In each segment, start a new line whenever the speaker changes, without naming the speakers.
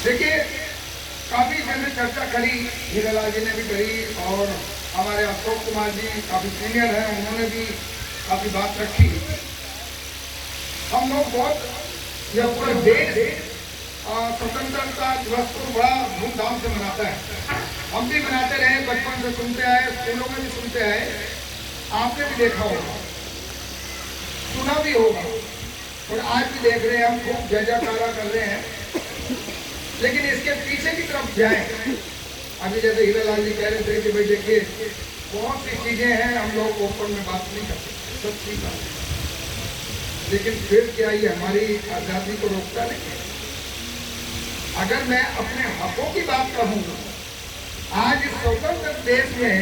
देखिए, काफी मैंने चर्चा करी, हीरालाल जी ने भी करी और हमारे अशोक कुमार जी काफी सीनियर हैं, उन्होंने भी काफी बात रखी। हम लोग बहुत यह पूरा देश स्वतंत्रता दिवस को बड़ा धूमधाम से मनाता है। हम भी मनाते रहे, बचपन से सुनते आए, स्कूलों में भी सुनते आए, आपने भी देखा होगा, सुना भी होगा और आज भी देख रहे हैं, हम खूब जय जयकारा कर रहे हैं। लेकिन इसके पीछे की तरफ जाएं, अभी जैसे हीरालाल जी कह रहे थे कि भाई देखिए बहुत सी चीजें हैं, हम लोग ओपन में बात नहीं कर सकते, सच्ची बात है। लेकिन फिर क्या ये हमारी आजादी को रोकता नहीं है? अगर मैं अपने हकों की बात कहूँ, आज इस स्वतंत्र देश में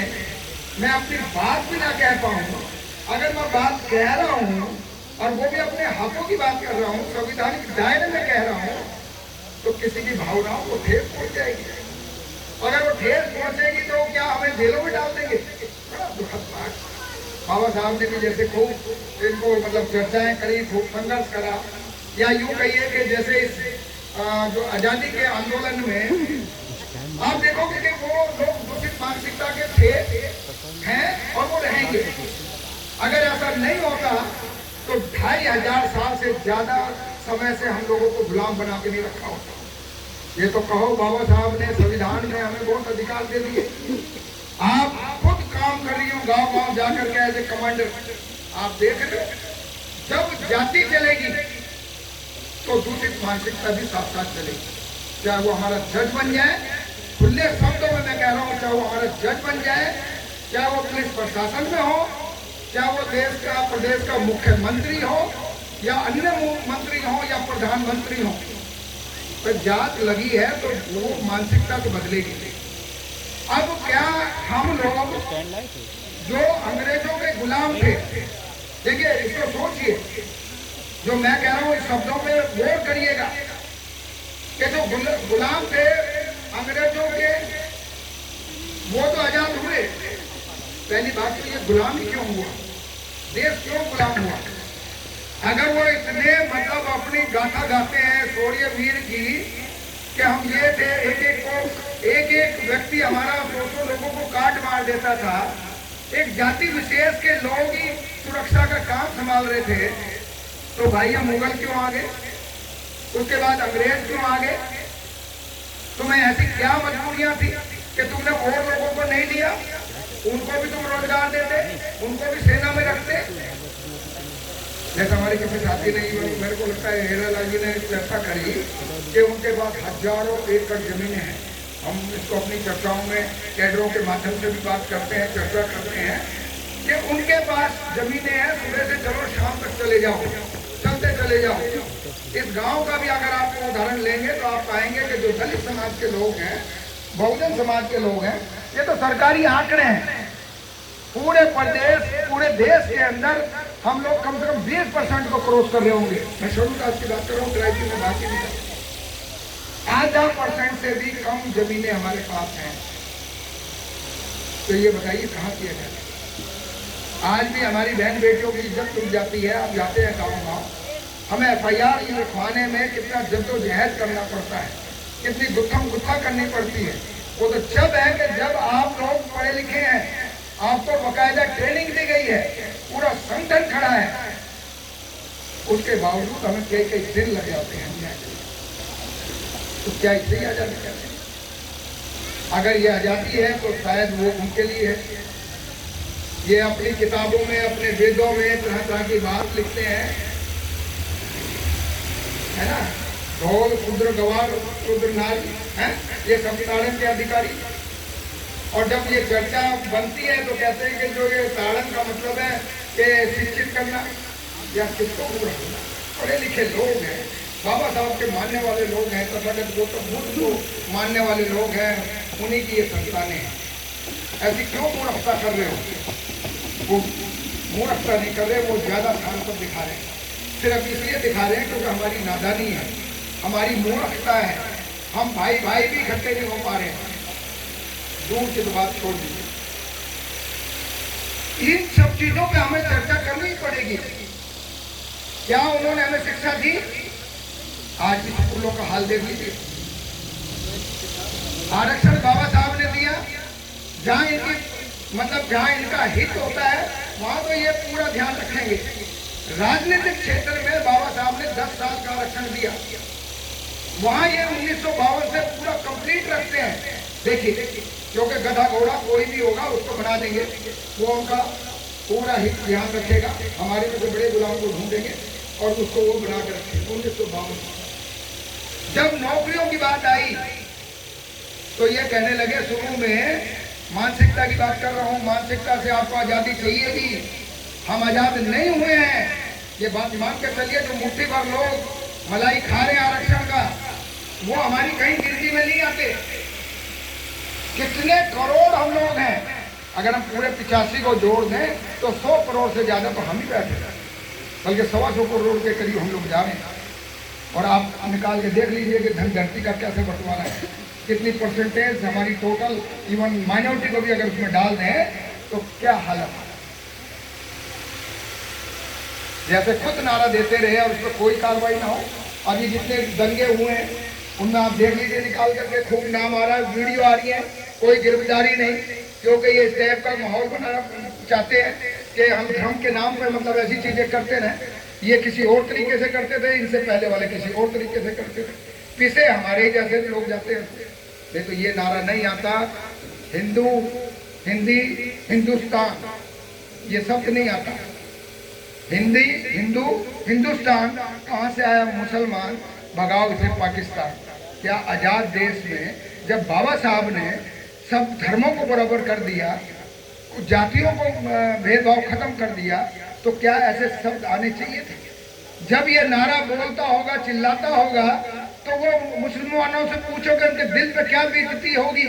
मैं अपनी बात भी ना कह पाऊँ, अगर मैं बात कह रहा हूँ और वो भी अपने हकों की बात कर रहा हूँ, संविधानिक दायरे में कह रहा हूँ, तो किसी की भावनाओं को ठेस पहुंच जाएगी। अगर वो ठेस पहुंचेगी तो क्या हमें जेलों में डाल देंगे? बड़ा दुखद बात। बाबा साहब ने भी जैसे खूब इनको मतलब चर्चाएं करी, खूब संघर्ष करा, या यूं कहिए कि जैसे इस जो आजादी के आंदोलन में आप देखोगे कि वो लोग दूषित मानसिकता के थे, हैं और वो रहेंगे। अगर ऐसा नहीं होता तो 2500 साल से ज्यादा समय से हम लोगों को गुलाम बना के नहीं रखा होता। ये तो कहो बाबा साहब ने संविधान में हमें बहुत अधिकार दे दिए। आप खुद काम कर रही हो गांव गांव जाकर के एज ए कमांडर, आप देख रहे हो जब जाति चलेगी तो दूषित मानसिकता भी साथ साथ चलेगी। चाहे वो हमारा जज बन जाए, खुले शब्दों में मैं कह रहा हूँ, चाहे वो हमारा जज बन जाए, चाहे वो पुलिस प्रशासन में हो, चाहे वो देश का प्रदेश का मुख्यमंत्री हो या अन्य मंत्री हो या प्रधानमंत्री हो, तो जात लगी है तो वो मानसिकता तो बदलेगी। अब क्या हम लोग जो अंग्रेजों के गुलाम थे, देखिए इसको सोचिए, जो मैं कह रहा हूँ इस शब्दों में गौर करिएगा कि जो गुलाम थे अंग्रेजों के, वो तो आजाद हुए। पहली बात तो ये गुलाम ही क्यों हुआ, देश क्यों गुलाम हुआ? अगर वो इतने मतलब अपनी गाथा गाते हैं शौर्य वीर की कि हम ये थे, एक एक व्यक्ति हमारा 200 लोगों को काट मार देता था, एक जाति विशेष के लोग ही सुरक्षा का काम संभाल रहे थे, तो भाई हम मुगल क्यों आ गए? उसके बाद अंग्रेज क्यों आ गए? तुम्हें ऐसी क्या मजबूरियां थी कि तुमने और लोगों को नहीं दिया? उनको भी तुम रोजगार देते, उनको भी सेना में रखते। जैसे हमारे किसी साथी ने, मेरे को लगता है हीरालाल जी ने चर्चा करी कि उनके पास हजारों एकड़ जमीनें हैं। हम इसको अपनी चर्चाओं में कैडरों के माध्यम से भी बात करते हैं, चर्चा करते हैं कि उनके पास जमीनें हैं, सुबह से चलो शाम तक चले जाओ, चलते चले जाओ। इस गांव का भी अगर आप उदाहरण लेंगे तो आप पाएंगे कि जो दलित समाज के लोग हैं, बहुजन समाज के लोग हैं, ये तो सरकारी आंकड़े हैं, पूरे प्रदेश पूरे देश के अंदर हम लोग कम से कम 20% को क्रॉस कर रहे होंगे। मैं शेड्यूल कास्ट की बात कर रहा हूँ, ट्राइबल में बात ही नहीं कर, 0.5% से भी कम जमीनें हमारे पास हैं। तो ये बताइए कहाँ किया जाए? आज भी हमारी बहन बेटियों की इज्जत टूट जाती है। आप जाते हैं गाँव गाँव, हमें FIR लिखवाने में कितना जद्दोजहद करना पड़ता है, कितनी गुत्थम गुत्था करनी पड़ती है। वो तो जब है कि जब आप लोग पढ़े लिखे हैं, आपको बकायदा ट्रेनिंग दी गई है, पूरा संगठन खड़ा है, उसके बावजूद हमें कई कई दिन लग जाते हैं न्याय के लिए। तो क्या इससे ही आजादी कहते हैं? अगर ये आजादी है तो शायद वो उनके लिए है। ये अपनी किताबों में, अपने वेदों में तरह तरह की बात लिखते हैं, है ना, ढोल शूद्र गवार शूद्र नारी है, ये संविधान के अधिकारी। और जब ये चर्चा बनती है तो कहते हैं कि जो ये ताड़न का मतलब है कि शिक्षित करना या किसको पूरा करना। पढ़े लिखे लोग हैं, बाबा साहब के मानने वाले लोग हैं, तथागत गौतम बुद्ध को मानने वाले लोग हैं, उन्हीं की ये संतानें हैं। ऐसी क्यों मूर्खता कर रहे हो? वो मूर्खता नहीं कर रहे, वो ज्यादा ध्यान पर दिखा रहे हैं, सिर्फ इसलिए दिखा रहे हैं क्योंकि हमारी नादानी है, हमारी मूर्खता है, हम भाई भाई भी इकट्ठे नहीं हो पा रहे हैं। दूर की तो बात छोड़ दीजिए, इन सब चीजों पे हमें चर्चा करनी ही पड़ेगी। क्या उन्होंने हमें शिक्षा दी? आज भी स्कूलों का हाल देख लीजिए, आरक्षण बाबा साहब ने दिया, जहाँ इनकी मतलब जहाँ इनका हित होता है वहां तो ये पूरा ध्यान रखेंगे। राजनीतिक क्षेत्र में बाबा साहब ने 10 साल का आरक्षण दिया, वहां ये 1952 से पूरा कंप्लीट रखते हैं। देखिए, क्योंकि गधा घोड़ा कोई भी होगा उसको बना देंगे, वो उनका पूरा हित ध्यान रखेगा। हमारे में से बड़े गुलाम को ढूंढेंगे और उसको वो बना के रखेंगे। 1952 जब नौकरियों की बात आई तो ये कहने लगे, शुरू में मानसिकता की बात कर रहा हूँ, मानसिकता से आपको आजादी चाहिएगी, हम आजाद नहीं हुए हैं, ये बात मान के चलिए। जो मुट्ठी भर लोग मलाई खा रहे हैं आरक्षण का, वो हमारी कहीं गिनती में नहीं आते। कितने करोड़ हम लोग हैं, अगर हम पूरे 85 को जोड़ दें तो 100 करोड़ से ज्यादा तो हम ही बैठे हैं, बल्कि 125 करोड़ के करीब हम लोग जा रहे हैं। और आप निकाल के देख लीजिए कि धनगढ़ती का कैसे बंटवारा है, कितनी परसेंटेज हमारी टोटल, इवन माइनॉरिटी को भी अगर उसमें डाल दें तो क्या हालत है। जैसे खुद नारा देते रहे और उस पर कोई कार्रवाई ना हो। अभी जितने दंगे हुए हैं उनमें आप देख लीजिए, निकाल करके खूब नाम आ रहा है, वीडियो आ रही है, कोई गिरफ्तारी नहीं, क्योंकि ये इस टाइप का माहौल बनाना चाहते हैं कि हम धर्म के नाम पर मतलब ऐसी चीजें करते रहे। ये किसी और तरीके से करते थे, इनसे पहले वाले किसी और तरीके से करते थे, पीछे हमारे जैसे लोग जाते हैं। नहीं तो ये नारा नहीं आता, हिंदू, हिंदी, हिंदुस्तान, ये शब्द नहीं आता। हिंदी, हिंदू, हिंदुस्तान कहाँ से आया? मुसलमान भगाओ इसे पाकिस्तान। क्या आजाद देश में जब बाबा साहब ने सब धर्मों को बराबर कर दिया, जातियों को भेदभाव खत्म कर दिया, तो क्या ऐसे शब्द आने चाहिए थे? जब ये नारा बोलता होगा, चिल्लाता होगा, तो वो मुसलमानों से पूछोगे उनके दिल पे क्या बीतती होगी।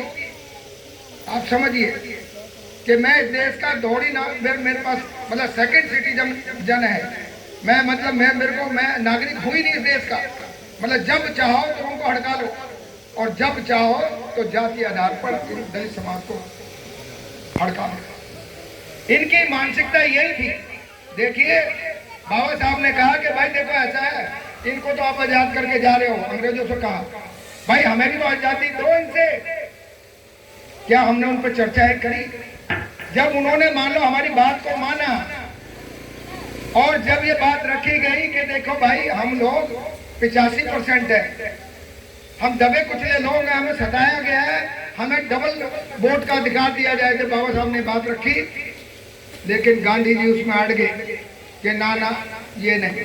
आप समझिए कि मैं इस देश का दौड़ी ना, मेरे पास मतलब सेकंड सिटीजन है, मैं मतलब मैं नागरिक हुई नहीं इस देश का। मतलब जब चाहो तो उनको हड़का लो, और जब चाहो तो जाति आधार पर दलित समाज को हड़का लो। इनकी मानसिकता यही थी। देखिए, बाबा साहब ने कहा कि भाई देखो ऐसा है, इनको तो आप आजाद करके जा रहे हो, अंग्रेजों से कहा भाई हमें भी तो आजादी दो इनसे। क्या हमने उन पर चर्चाएं करी? जब उन्होंने मान लो हमारी बात को माना, और जब ये बात रखी गई कि देखो भाई हम लोग 85% है, हम दबे कुचले लोग हैं, हमें सताया गया है, हमें डबल वोट का अधिकार दिया जाए, कि बाबा साहब ने बात रखी। लेकिन गांधी जी उसमें अड़ गए कि ना ना ये नहीं।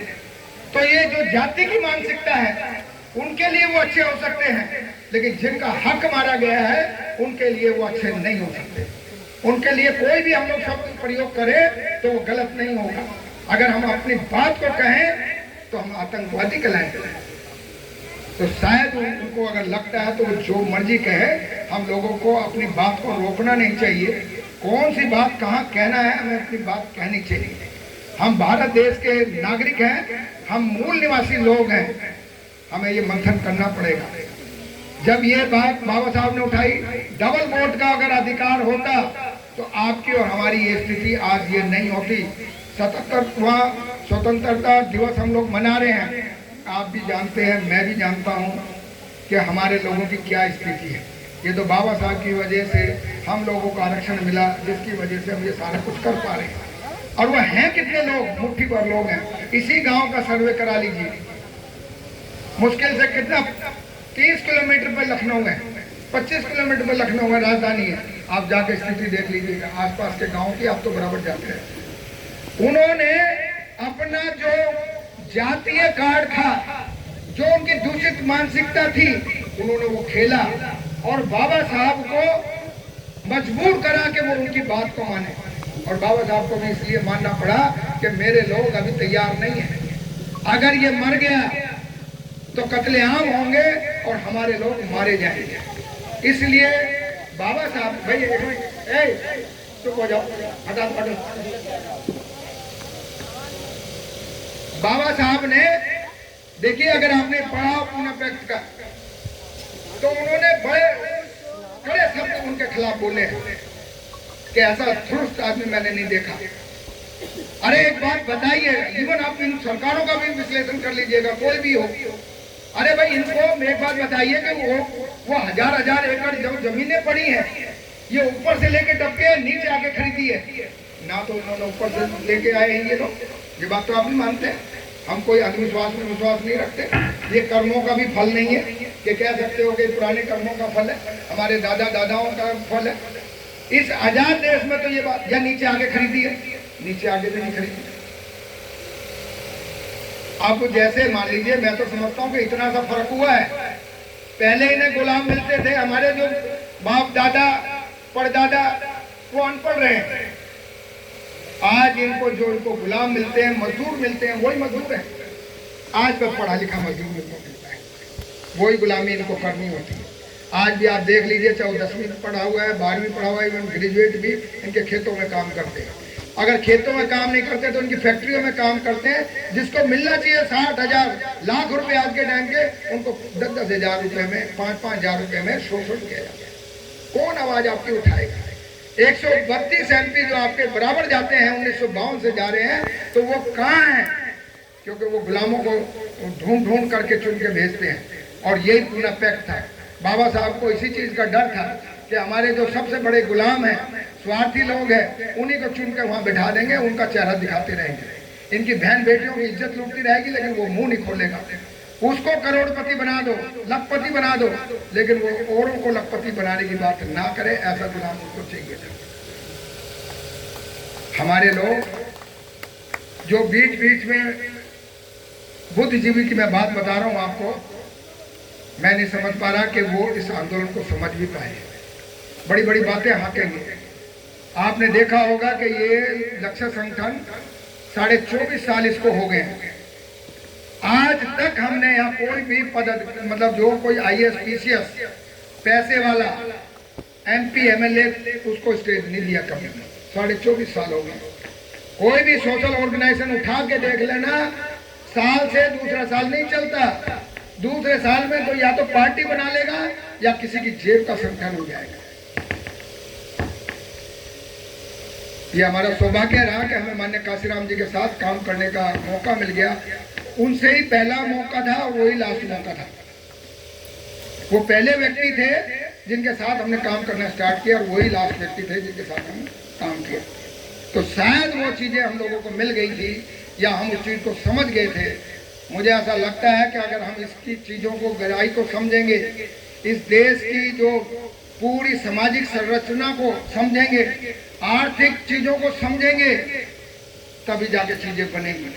तो ये जो जाति की मानसिकता है उनके लिए वो अच्छे हो सकते हैं, लेकिन जिनका हक मारा गया है उनके लिए वो अच्छे नहीं हो सकते। उनके लिए कोई भी हम लोग शब्द प्रयोग करें तो वो गलत नहीं होगा। अगर हम अपनी बात को कहें तो हम आतंकवादी कहलाएंगे। तो शायद उनको अगर लगता है तो वो जो मर्जी कहे, हम लोगों को अपनी बात को रोकना नहीं चाहिए। कौन सी बात कहाँ कहना है, हमें अपनी बात कहनी चाहिए। हम भारत देश के नागरिक हैं, हम मूल निवासी लोग हैं, हमें ये मंथन करना पड़ेगा। जब ये बात बाबा साहब ने उठाई, डबल वोट का अगर अधिकार होता तो आपकी और हमारी ये स्थिति आज ये नहीं होती। 77वां स्वतंत्रता दिवस हम लोग मना रहे हैं। आप भी जानते हैं, मैं भी जानता हूं कि हमारे लोगों की क्या स्थिति है। ये तो बाबा साहब की वजह से हम लोगों को आरक्षण मिला, जिसकी वजह से हम ये सारा कुछ कर पा रहे हैं। और वह हैं कितने लोग? मुट्ठी भर लोग हैं। इसी गांव का सर्वे करा लीजिए, मुश्किल से कितना 30 किलोमीटर पर लखनऊ है, 25 किलोमीटर पर लखनऊ है, राजधानी है। आप जाके स्थिति देख लीजिएगा आसपास के गांव की, आप तो बराबर जाते हैं। उन्होंने अपना जो जातीय कार्ड था, जो उनकी दूषित मानसिकता थी, उन्होंने वो खेला और बाबा साहब को मजबूर करा कि वो उनकी बात को माने। और बाबा साहब को भी इसलिए मानना पड़ा कि मेरे लोग अभी तैयार नहीं है, अगर ये मर गया तो कत्लेआम होंगे और हमारे लोग मारे जाएंगे। इसलिए बाबा साहब, भाई चुप हो जाओ, हटा हटो। बाबा साहब ने देखिए, अगर आपने पढ़ा पुनः व्यक्त का, तो उन्होंने बड़े बड़े शब्द उनके खिलाफ बोले हैं कि ऐसा दुरुस्त आदमी मैंने नहीं देखा। अरे एक बात बताइए, इवन आप इन सरकारों का भी विश्लेषण कर लीजिएगा, कोई भी हो। अरे भाई इनको एक बात बताइए कि वो वो हजार एकड़ जो जमीनें पड़ी हैं, ये ऊपर से लेके डबके नीचे आके खरीदी है ना, तो उन्होंने ऊपर से लेके आए हैं ये लोग। ये बात तो आप भी मानते हैं, हम कोई अंधविश्वास में विश्वास नहीं रखते। ये कर्मों का भी फल नहीं है कि कह सकते हो कि पुराने कर्मों का फल है, हमारे दादा दादाओं का फल है। इस आजाद देश में तो ये बात, या नीचे आके खरीदी है, नीचे आगे भी नहीं खरीदी। अब जैसे मान लीजिए, मैं तो समझता हूँ कि इतना सा फर्क हुआ है। पहले इन्हें गुलाम मिलते थे, हमारे जो बाप दादा परदादा वो अनपढ़ रहे हैं। आज इनको गुलाम मिलते हैं, मजदूर मिलते हैं, वही मजदूर है। आज तो पढ़ा लिखा मजदूर मिलता है, वही गुलामी इनको करनी होती है। आज भी आप देख लीजिए, चाहे 10वीं पढ़ा हुआ है, 12वीं पढ़ा हुआ है, इवन ग्रेजुएट भी इनके खेतों में काम करते हैं। अगर खेतों में काम नहीं करते तो उनकी फैक्ट्रियों में काम करते हैं। जिसको मिलना चाहिए 60,000 लाख रुपए आज के टाइम के, उनको 10-10 हजार रुपए में, 5-5 हजार रुपए में शोषण किया जाता है। कौन आवाज आपकी उठाएगा? 132 MP जो आपके बराबर जाते हैं, 1952 से जा रहे हैं, तो वो कहाँ हैं? क्योंकि वो गुलामों को ढूंढ करके चुन के भेजते हैं। और यही पूरा पैक्ट था। बाबा साहब को इसी चीज का डर था कि हमारे जो सबसे बड़े गुलाम हैं, स्वार्थी लोग हैं, उन्हीं को चुन के वहां बिठा देंगे, उनका चेहरा दिखाते रहेंगे। इनकी बहन बेटियों की इज्जत लूटती रहेगी, लेकिन वो मुंह नहीं खोलेगा। उसको करोड़पति बना दो, लखपति बना दो, लेकिन वो औरों को लखपति बनाने की बात ना करे, ऐसा गुलाम उनको चाहिए था। हमारे लोग जो बीच बीच में बुद्धिजीवी की मैं बात बता रहा हूं आपको, मैं नहीं समझ पा रहा कि वो इस आंदोलन को समझ भी पाए। बड़ी बड़ी बातें हाकेंगे। आपने देखा होगा कि ये लक्ष्य संगठन 24.5 साल इसको हो गए हैं। आज तक हमने यहाँ कोई भी पद, मतलब जो कोई IAS PCS पैसे वाला MP MLA उसको स्टेज नहीं दिया कभी। 24.5 साल हो गए। कोई भी सोशल ऑर्गेनाइजेशन उठा के देख लेना, साल से दूसरा साल नहीं चलता। दूसरे साल में तो या तो पार्टी बना लेगा या किसी की जेब का संगठन हो जाएगा। ये हमारा सौभाग्य रहा कि हमें माननीय काशीराम जी के साथ काम करने का मौका मिल गया। उनसे ही पहला मौका था, वही लास्ट मौका था। वो पहले व्यक्ति थे जिनके साथ हमने काम करना स्टार्ट किया, और वही लास्ट व्यक्ति थे जिनके साथ हमने काम किया। तो शायद वो चीजें हम लोगों को मिल गई थी, या हम उस चीज को समझ गए थे। मुझे ऐसा लगता है कि अगर हम इसकी चीजों को, गहराई को समझेंगे, इस देश की जो पूरी सामाजिक संरचना को समझेंगे, आर्थिक चीजों को समझेंगे, तभी जाके चीजें बनेंगी।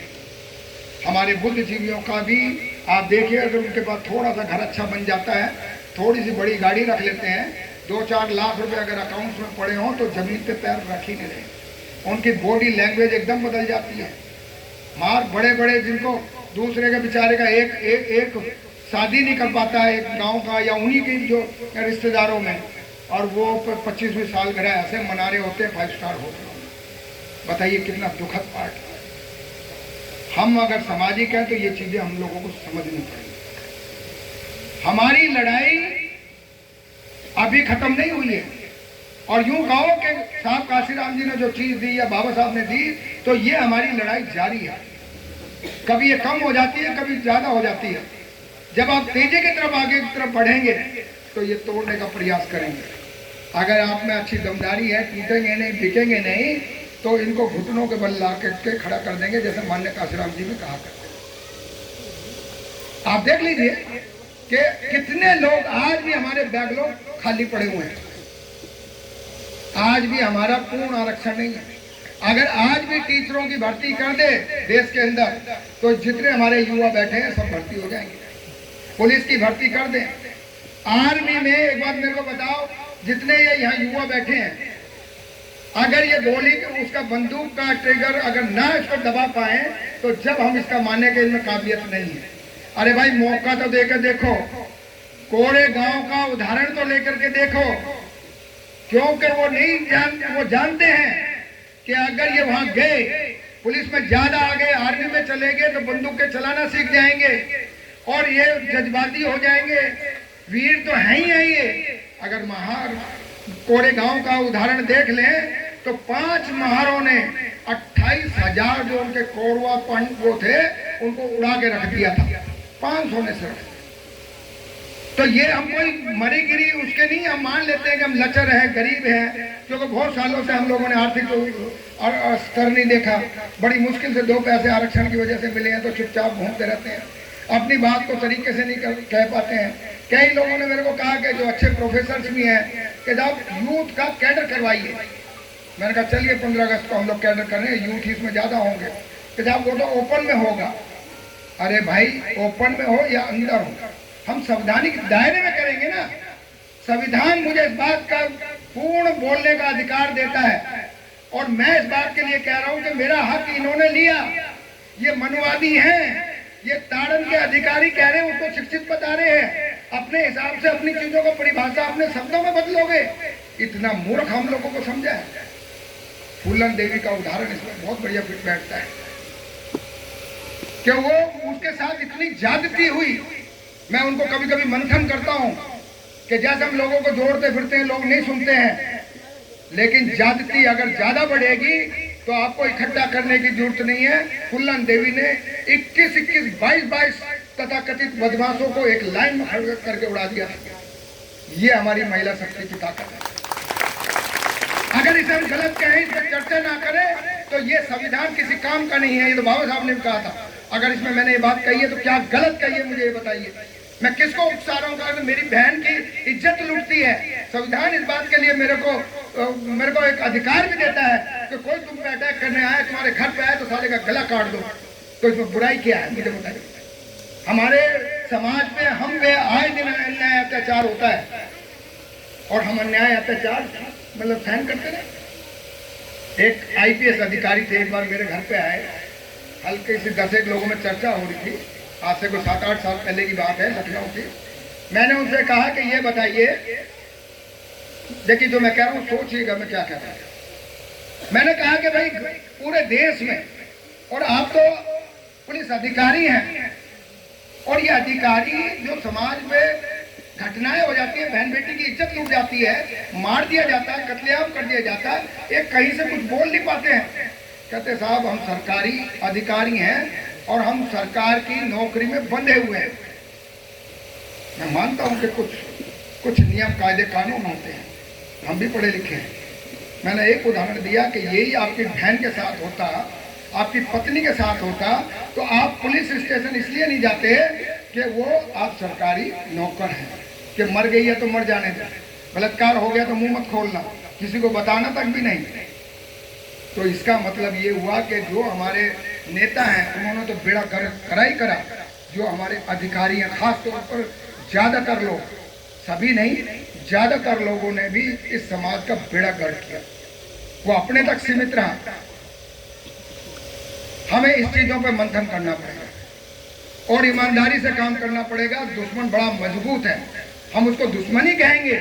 हमारे बुद्धिजीवियों का भी आप देखिए, अगर उनके पास थोड़ा सा घर अच्छा बन जाता है, थोड़ी सी बड़ी गाड़ी रख लेते हैं, 2-4 लाख रुपए अगर अकाउंट्स में पड़े हों, तो जमीन पे पैर रख ही नहीं रहे। उनकी बॉडी लैंग्वेज एकदम बदल जाती है। मार बड़े बड़े जिनको दूसरे के बेचारे का एक शादी नहीं कर पाता है, एक गांव का या उन्हीं के जो रिश्तेदारों में, और वो 25वीं सालगिरह ऐसे मना रहे होते हैं 5 स्टार होटल में। बताइए कितना दुखद पार्ट है। हम अगर सामाजिक हैं तो ये चीजें हम लोगों को समझनी पड़ेगी। हमारी लड़ाई अभी खत्म नहीं हुई है। और यूं कहो कि साहब काशीराम जी ने जो चीज दी या बाबा साहब ने दी, तो ये हमारी लड़ाई जारी है। कभी ये कम हो जाती है, कभी ज्यादा हो जाती है। जब आप तेजी की तरफ, आगे की तरफ बढ़ेंगे, तो ये तोड़ने का प्रयास करेंगे। अगर आप में अच्छी दमदारी है, टूटेंगे नहीं, बिकेंगे नहीं, तो इनको घुटनों के बल ला के खड़ा कर देंगे, जैसे माननीय काशीराम जी ने कहा करते। आप देख लीजिए कि कितने लोग आज भी हमारे बैकलॉग खाली पड़े हुए हैं। आज भी हमारा पूर्ण आरक्षण नहीं है। अगर आज भी टीचरों की भर्ती कर दे देश के अंदर, तो जितने हमारे युवा बैठे हैं सब भर्ती हो जाएंगे। पुलिस की भर्ती कर दें, आर्मी में, एक बात मेरे को बताओ, जितने ये यहाँ युवा बैठे हैं, अगर ये गोली उसका बंदूक का ट्रिगर अगर ना इसको दबा पाए, तो जब हम इसका मानने के इनमें काबिलियत नहीं है। अरे भाई मौका तो देकर देखो, कोरे गांव का उदाहरण तो लेकर के देखो, क्योंकि वो जानते हैं कि अगर ये वहां गए, पुलिस में ज्यादा आ गए, आर्मी में चले गए, तो बंदूकें चलाना सीख जाएंगे और ये जज्बाती हो जाएंगे। वीर तो है ही है ये। अगर महार कोरे गांव का उदाहरण देख लें, तो 5 महारों ने 28,000 जो उनके कौरवा पंच वो थे, उनको उड़ा के रख दिया था। 500 ने सिर्फ तो ये हम कोई मरी गिरी उसके नहीं, हम मान लेते हैं कि हम लचर हैं, गरीब हैं, क्योंकि बहुत सालों से हम लोगों ने आर्थिक और स्तर नहीं देखा, बड़ी मुश्किल से 2 पैसे आरक्षण की वजह से मिले हैं, तो चुपचाप घूमते रहते हैं, अपनी बात को तरीके से नहीं कह पाते हैं। कई लोगों ने मेरे को कहा कि जो अच्छे प्रोफेसर्स भी हैं कि जब यूथ का कैडर करवाइए। मैंने कहा चलिए 15 अगस्त को हम लोग कैडर कर रहे हैं, यूथ इसमें ज़्यादा होंगे, कि जब वो तो ओपन में होगा। अरे भाई, ओपन में हो या अंदर हो, हम संवैधानिक दायरे में करेंगे ना। संविधान मुझे इस बात का पूर्ण बोलने का अधिकार देता है, और मैं इस बात के लिए कह रहा हूं कि मेरा हक इन्होंने लिया। ये मनुवादी हैं, ये ताड़न के अधिकारी कह रहे हैं, उसको शिक्षित बता रहे हैं, अपने हिसाब से अपनी चीजों को परिभाषा अपने शब्दों में बदलोगे। इतना मूर्ख हम लोगों को समझा है। फूलन देवी का उदाहरण इसमें बहुत बढ़िया फिट बैठता है कि वो उसके साथ इतनी ज्यादती हुई। मैं उनको कभी कभी मंथन करता हूं कि जैसे हम लोगों को जोड़ते फिरते हैं, लोग नहीं सुनते हैं, लेकिन ज्यादती अगर ज्यादा बढ़ेगी तो आपको इकट्ठा करने की जरूरत नहीं है। फूलन देवी ने 21, 22 तथाकथित बदमाशों को एक लाइन में खड़ा करके उड़ा दिया। ये हमारी महिला शक्ति की ताकत है। अगर इसे हम गलत कहें, इस पर चर्चा ना करें, तो ये संविधान किसी काम का नहीं है। ये तो बाबा साहब ने भी कहा था। अगर इसमें मैंने ये बात कही है तो क्या गलत कही है, मुझे ये बताइए। मैं किसको उकसा रहा हूँ? तो मेरी बहन की इज्जत लूटती है। संविधान इस बात के लिए मेरे को एक अधिकार भी देता है कि कोई तुम पे अटैक करने आए, तुम्हारे घर पे आए तो साले का गला काट दो। तो इसमें बुराई क्या है, मुझे बताइए। हमारे समाज में हम पे आए दिन अन्याय अत्याचार होता है, और हम अन्याय अत्याचार मतलब सहन करते रहे। एक IPS अधिकारी थे, एक बार मेरे घर पे आए, हल्के से 10 लोगों में चर्चा हो रही थी, आज से कोई 7-8 साल पहले की बात है, लखनऊ की। मैंने उनसे कहा कि ये बताइए, देखिए जो मैं कह रहा हूँ सोचिएगा मैं क्या कह रहा हूँ। मैंने कहा कि भाई पूरे देश में, और आप तो पुलिस अधिकारी हैं, और ये अधिकारी जो समाज में घटनाएं हो जाती है, बहन बेटी की इज्जत लूट जाती है, मार दिया जाता है, कत्लेआम कर दिया जाता है, एक कहीं से कुछ बोल नहीं पाते हैं। कहते साहब हम सरकारी अधिकारी हैं और हम सरकार की नौकरी में बंधे हुए हैं। मैं मानता हूं कि कुछ नियम कायदे कानून होते हैं, हम भी पढ़े लिखे हैं। मैंने एक उदाहरण दिया कि यही आपकी बहन के साथ होता, आपकी पत्नी के साथ होता, तो आप पुलिस स्टेशन इसलिए नहीं जाते कि वो आप सरकारी नौकर हैं, कि मर गई है तो मर जाने दो, बलात्कार हो गया तो मुंह मत खोलना, किसी को बताना तक भी नहीं। तो इसका मतलब ये हुआ कि जो हमारे नेता हैं उन्होंने तो बेड़ा करा ही करा। जो हमारे अधिकारी हैं, खास तौर पर ज्यादातर लोग, सभी नहीं, ज्यादातर लोगों ने भी इस समाज का बेड़ा गर्क किया। वो अपने तक सीमित रहा। हमें इस चीजों पर मंथन करना पड़ेगा और ईमानदारी से काम करना पड़ेगा। दुश्मन बड़ा मजबूत है, हम उसको दुश्मन ही कहेंगे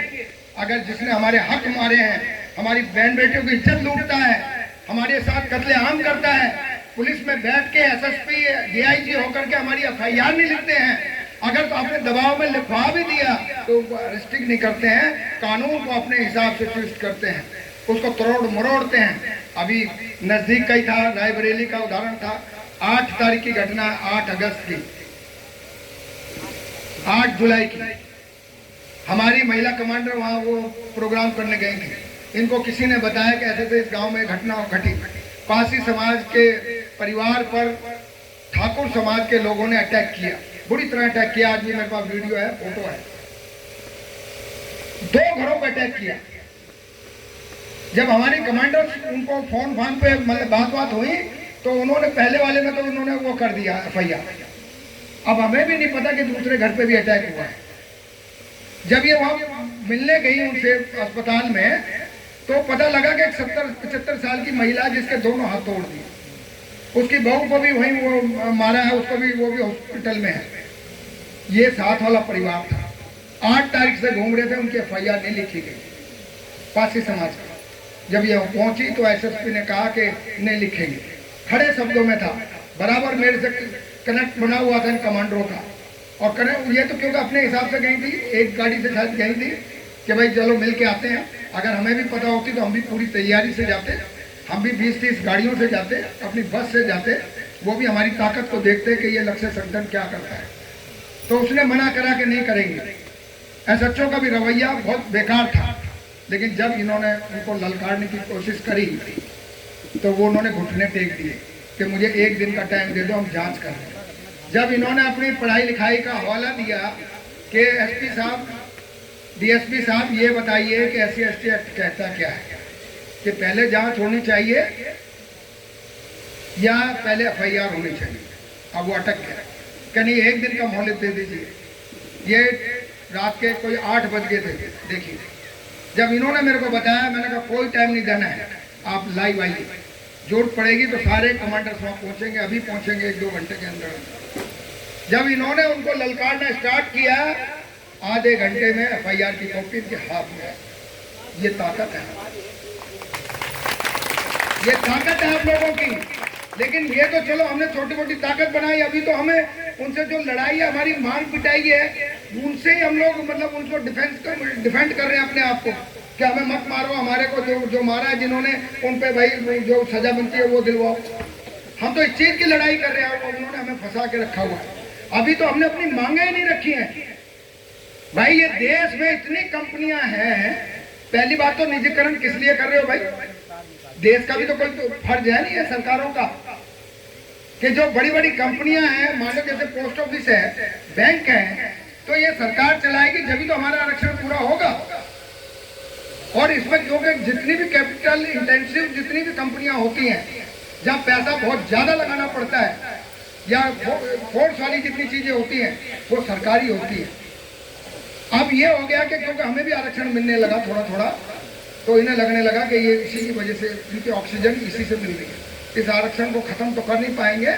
अगर जिसने हमारे हक मारे हैं, हमारी बहन बेटियों की इज्जत लूटता है, हमारे साथ कत्लेआम करता है, पुलिस में बैठ के SSP DIG होकर के हमारी FIR नहीं लिखते हैं। अगर तो आपने दबाव में लिखवा भी दिया तो अरेस्टिंग नहीं करते हैं, कानून को अपने हिसाब से ट्विस्ट करते हैं, उसको तोड़ मरोड़ते हैं। अभी नजदीक का ही था, रायबरेली का उदाहरण था। 8 तारीख की घटना, 8 अगस्त की, 8 जुलाई की। हमारी महिला कमांडर वहां वो प्रोग्राम करने गई थी। इनको किसी ने बताया कि ऐसे इस गांव में घटना घटी। पासी समाज के परिवार पर ठाकुर समाज के लोगों ने अटैक किया, बुरी तरह अटैक किया। आज भी मेरे पास वीडियो है, फोटो है। 2 घरों पर अटैक किया। जब हमारी कमांडर उनको फोन पे मतलब बात हुई तो उन्होंने पहले वाले में तो उन्होंने वो कर दिया FIR। अब हमें भी नहीं पता कि दूसरे घर पे भी अटैक हुआ है। जब ये वहां मिलने गई उनसे अस्पताल में तो पता लगा कि 70-75 साल की महिला जिसके दोनों हाथ तोड़ दिए, उसकी बहू को भी वहीं वो मारा है, उसको भी, वो भी हॉस्पिटल में है। ये साथ वाला परिवार था। 8 तारीख से घूम रहे थे, उनकी FIR नहीं लिखी गई पासी समाज का। जब ये पहुंची तो SSP ने कहा कि नहीं लिखेंगे, खड़े शब्दों में था। बराबर मेरे से कनेक्ट बना हुआ था इन कमांडरों का। और ये तो क्योंकि अपने हिसाब से गई थी, एक गाड़ी से शायद गई थी कि भाई चलो मिल के आते हैं। अगर हमें भी पता होती तो हम भी पूरी तैयारी से जाते, हम भी 20-30 गाड़ियों से जाते, अपनी बस से जाते, वो भी हमारी ताकत को देखते कि ये लक्ष्य संगठन क्या करता है। तो उसने मना करा कि नहीं करेंगे। एसएचओ का भी रवैया बहुत बेकार था, लेकिन जब इन्होंने उनको ललकारने की कोशिश करी तो वो उन्होंने घुटने टेक दिए कि मुझे 1 दिन का टाइम दे दो, हम जांच कर लें। जब इन्होंने अपनी पढ़ाई लिखाई का हवाला दिया कि एसपी साहब, डीएसपी साहब ये बताइए कि SC/ST एक्ट कहता क्या है, कि पहले जांच होनी चाहिए या पहले FIR होनी चाहिए। अब वो अटक गया कि नहीं 1 दिन का मोहलत दे दीजिए। ये रात के कोई 8 बज गए थे। देखिए जब इन्होंने मेरे को बताया, मैंने कहा कोई टाइम नहीं देना है, आप लाइव आइए, जरूरत पड़ेगी तो सारे कमांडर्स वहाँ पहुँचेंगे, अभी पहुँचेंगे 1-2 घंटे के अंदर। जब इन्होंने उनको ललकारना स्टार्ट किया, आधे घंटे में FIR की कॉपी इनके हाथ में है। ये ताकत है, ये ताकत है आप लोगों की। लेकिन ये तो चलो हमने छोटी मोटी ताकत बनाई, अभी तो हमें उनसे जो लड़ाई है, हमारी मार पिटाई है, उनसे ही हम लोग मतलब उनको डिफेंड कर रहे हैं अपने आप को कि हमें मत मारो, हमारे को जो मारा है जिन्होंने, उन पे भाई जो सजा बनती है वो दिलवाओ। हम तो इस चीज की लड़ाई कर रहे हैं, उन्होंने हमें फंसा के रखा हुआ है। अभी तो हमने अपनी मांगे ही नहीं रखी हैं। भाई ये देश में इतनी कंपनियां हैं, पहली बात तो निजीकरण किस लिए कर रहे हो भाई? देश का भी तो कोई फर्ज है नहीं है सरकारों का कि जो बड़ी बड़ी कंपनियां हैं, मान लो जैसे पोस्ट ऑफिस है, बैंक है, तो ये सरकार चलाएगी जब तो हमारा आरक्षण पूरा होगा। और इसमें क्योंकि जितनी भी कैपिटल इंटेंसिव जितनी भी कंपनियां होती हैं, जहाँ पैसा बहुत ज्यादा लगाना पड़ता है या फोर्स वाली जितनी चीजें होती हैं, वो सरकारी होती है। अब ये हो गया कि क्योंकि हमें भी आरक्षण मिलने लगा थोड़ा थोड़ा, तो इन्हें लगने लगा कि ये इसी की वजह से इनकी ऑक्सीजन इसी से मिल रही है, इस आरक्षण को खत्म तो कर नहीं पाएंगे।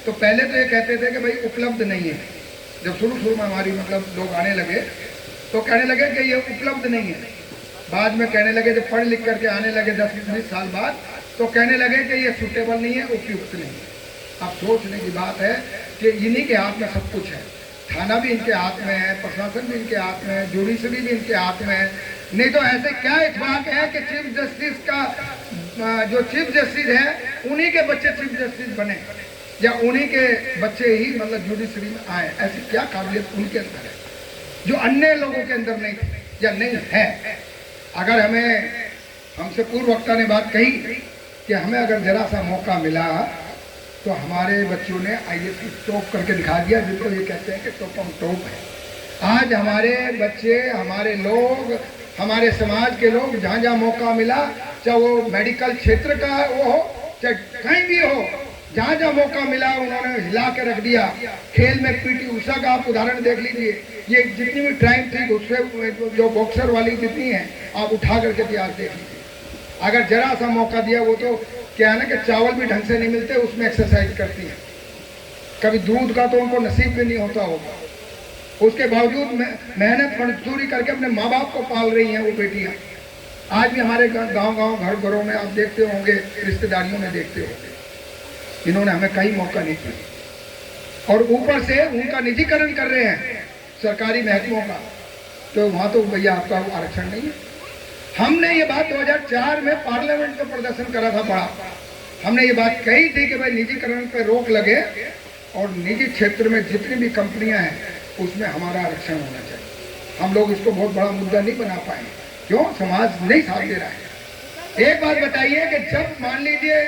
तो पहले तो ये कहते थे कि भाई उपलब्ध नहीं है। जब शुरू में हमारी मतलब लोग आने लगे तो कहने लगे कि ये उपलब्ध नहीं है। बाद में कहने लगे, जब पढ़ लिख करके आने लगे 10-20 साल बाद, तो कहने लगे कि ये सूटेबल नहीं है, उपयुक्त नहीं है। अब सोचने की बात है कि इन्हीं के हाथ में सब कुछ है। थाना भी इनके हाथ में है, प्रशासन भी इनके हाथ में है, जुडिशरी भी इनके हाथ में है। नहीं तो ऐसे क्या इत्तेफाक है कि चीफ जस्टिस का जो चीफ जस्टिस है, उन्हीं के बच्चे चीफ जस्टिस बने या उन्हीं के बच्चे ही मतलब जुडिशरी में आए। ऐसी क्या काबिलियत उनके अंदर है जो अन्य लोगों के अंदर नहीं या नहीं है। अगर हमसे पूर्व वक्ता ने बात कही कि हमें अगर जरा सा मौका मिला तो हमारे बच्चों ने IAS की टॉप करके दिखा दिया, जिनको ये कहते हैं कि टॉप ऑन टॉप है। आज हमारे बच्चे, हमारे लोग, हमारे समाज के लोग जहाँ जहाँ मौका मिला, चाहे वो मेडिकल क्षेत्र का वो हो, चाहे कहीं भी हो, जहाँ जहाँ मौका मिला उन्होंने हिला के रख दिया। खेल में PT उषा का आप उदाहरण देख लीजिए, ये जितनी भी टाइम थी उससे जो बॉक्सर वाली जितनी है, आप उठा करके तैयार देख लीजिए। अगर जरा सा मौका दिया, वो तो क्या है ना कि चावल भी ढंग से नहीं मिलते, उसमें एक्सरसाइज करती है। कभी दूध का तो उनको नसीब भी नहीं होता होगा, उसके बावजूद मेहनत मजदूरी करके अपने माँ बाप को पाल रही हैं वो बेटियां। आज भी हमारे गांव घर घरों में आप देखते होंगे, रिश्तेदारियों में देखते होंगे, इन्होंने हमें कहीं मौका नहीं दिया। और ऊपर से उनका निजीकरण कर रहे हैं सरकारी महकमों का, तो वहाँ तो भैया आपका आरक्षण नहीं है। हमने ये बात 2004 में पार्लियामेंट में प्रदर्शन करा था बड़ा। हमने ये बात कही थी कि भाई निजीकरण पर रोक लगे और निजी क्षेत्र में जितनी भी कंपनियां हैं उसमें हमारा आरक्षण होना चाहिए। हम लोग इसको बहुत बड़ा मुद्दा नहीं बना पाए, क्यों? समाज नहीं साथ दे रहा है। एक बात बताइए कि जब मान लीजिए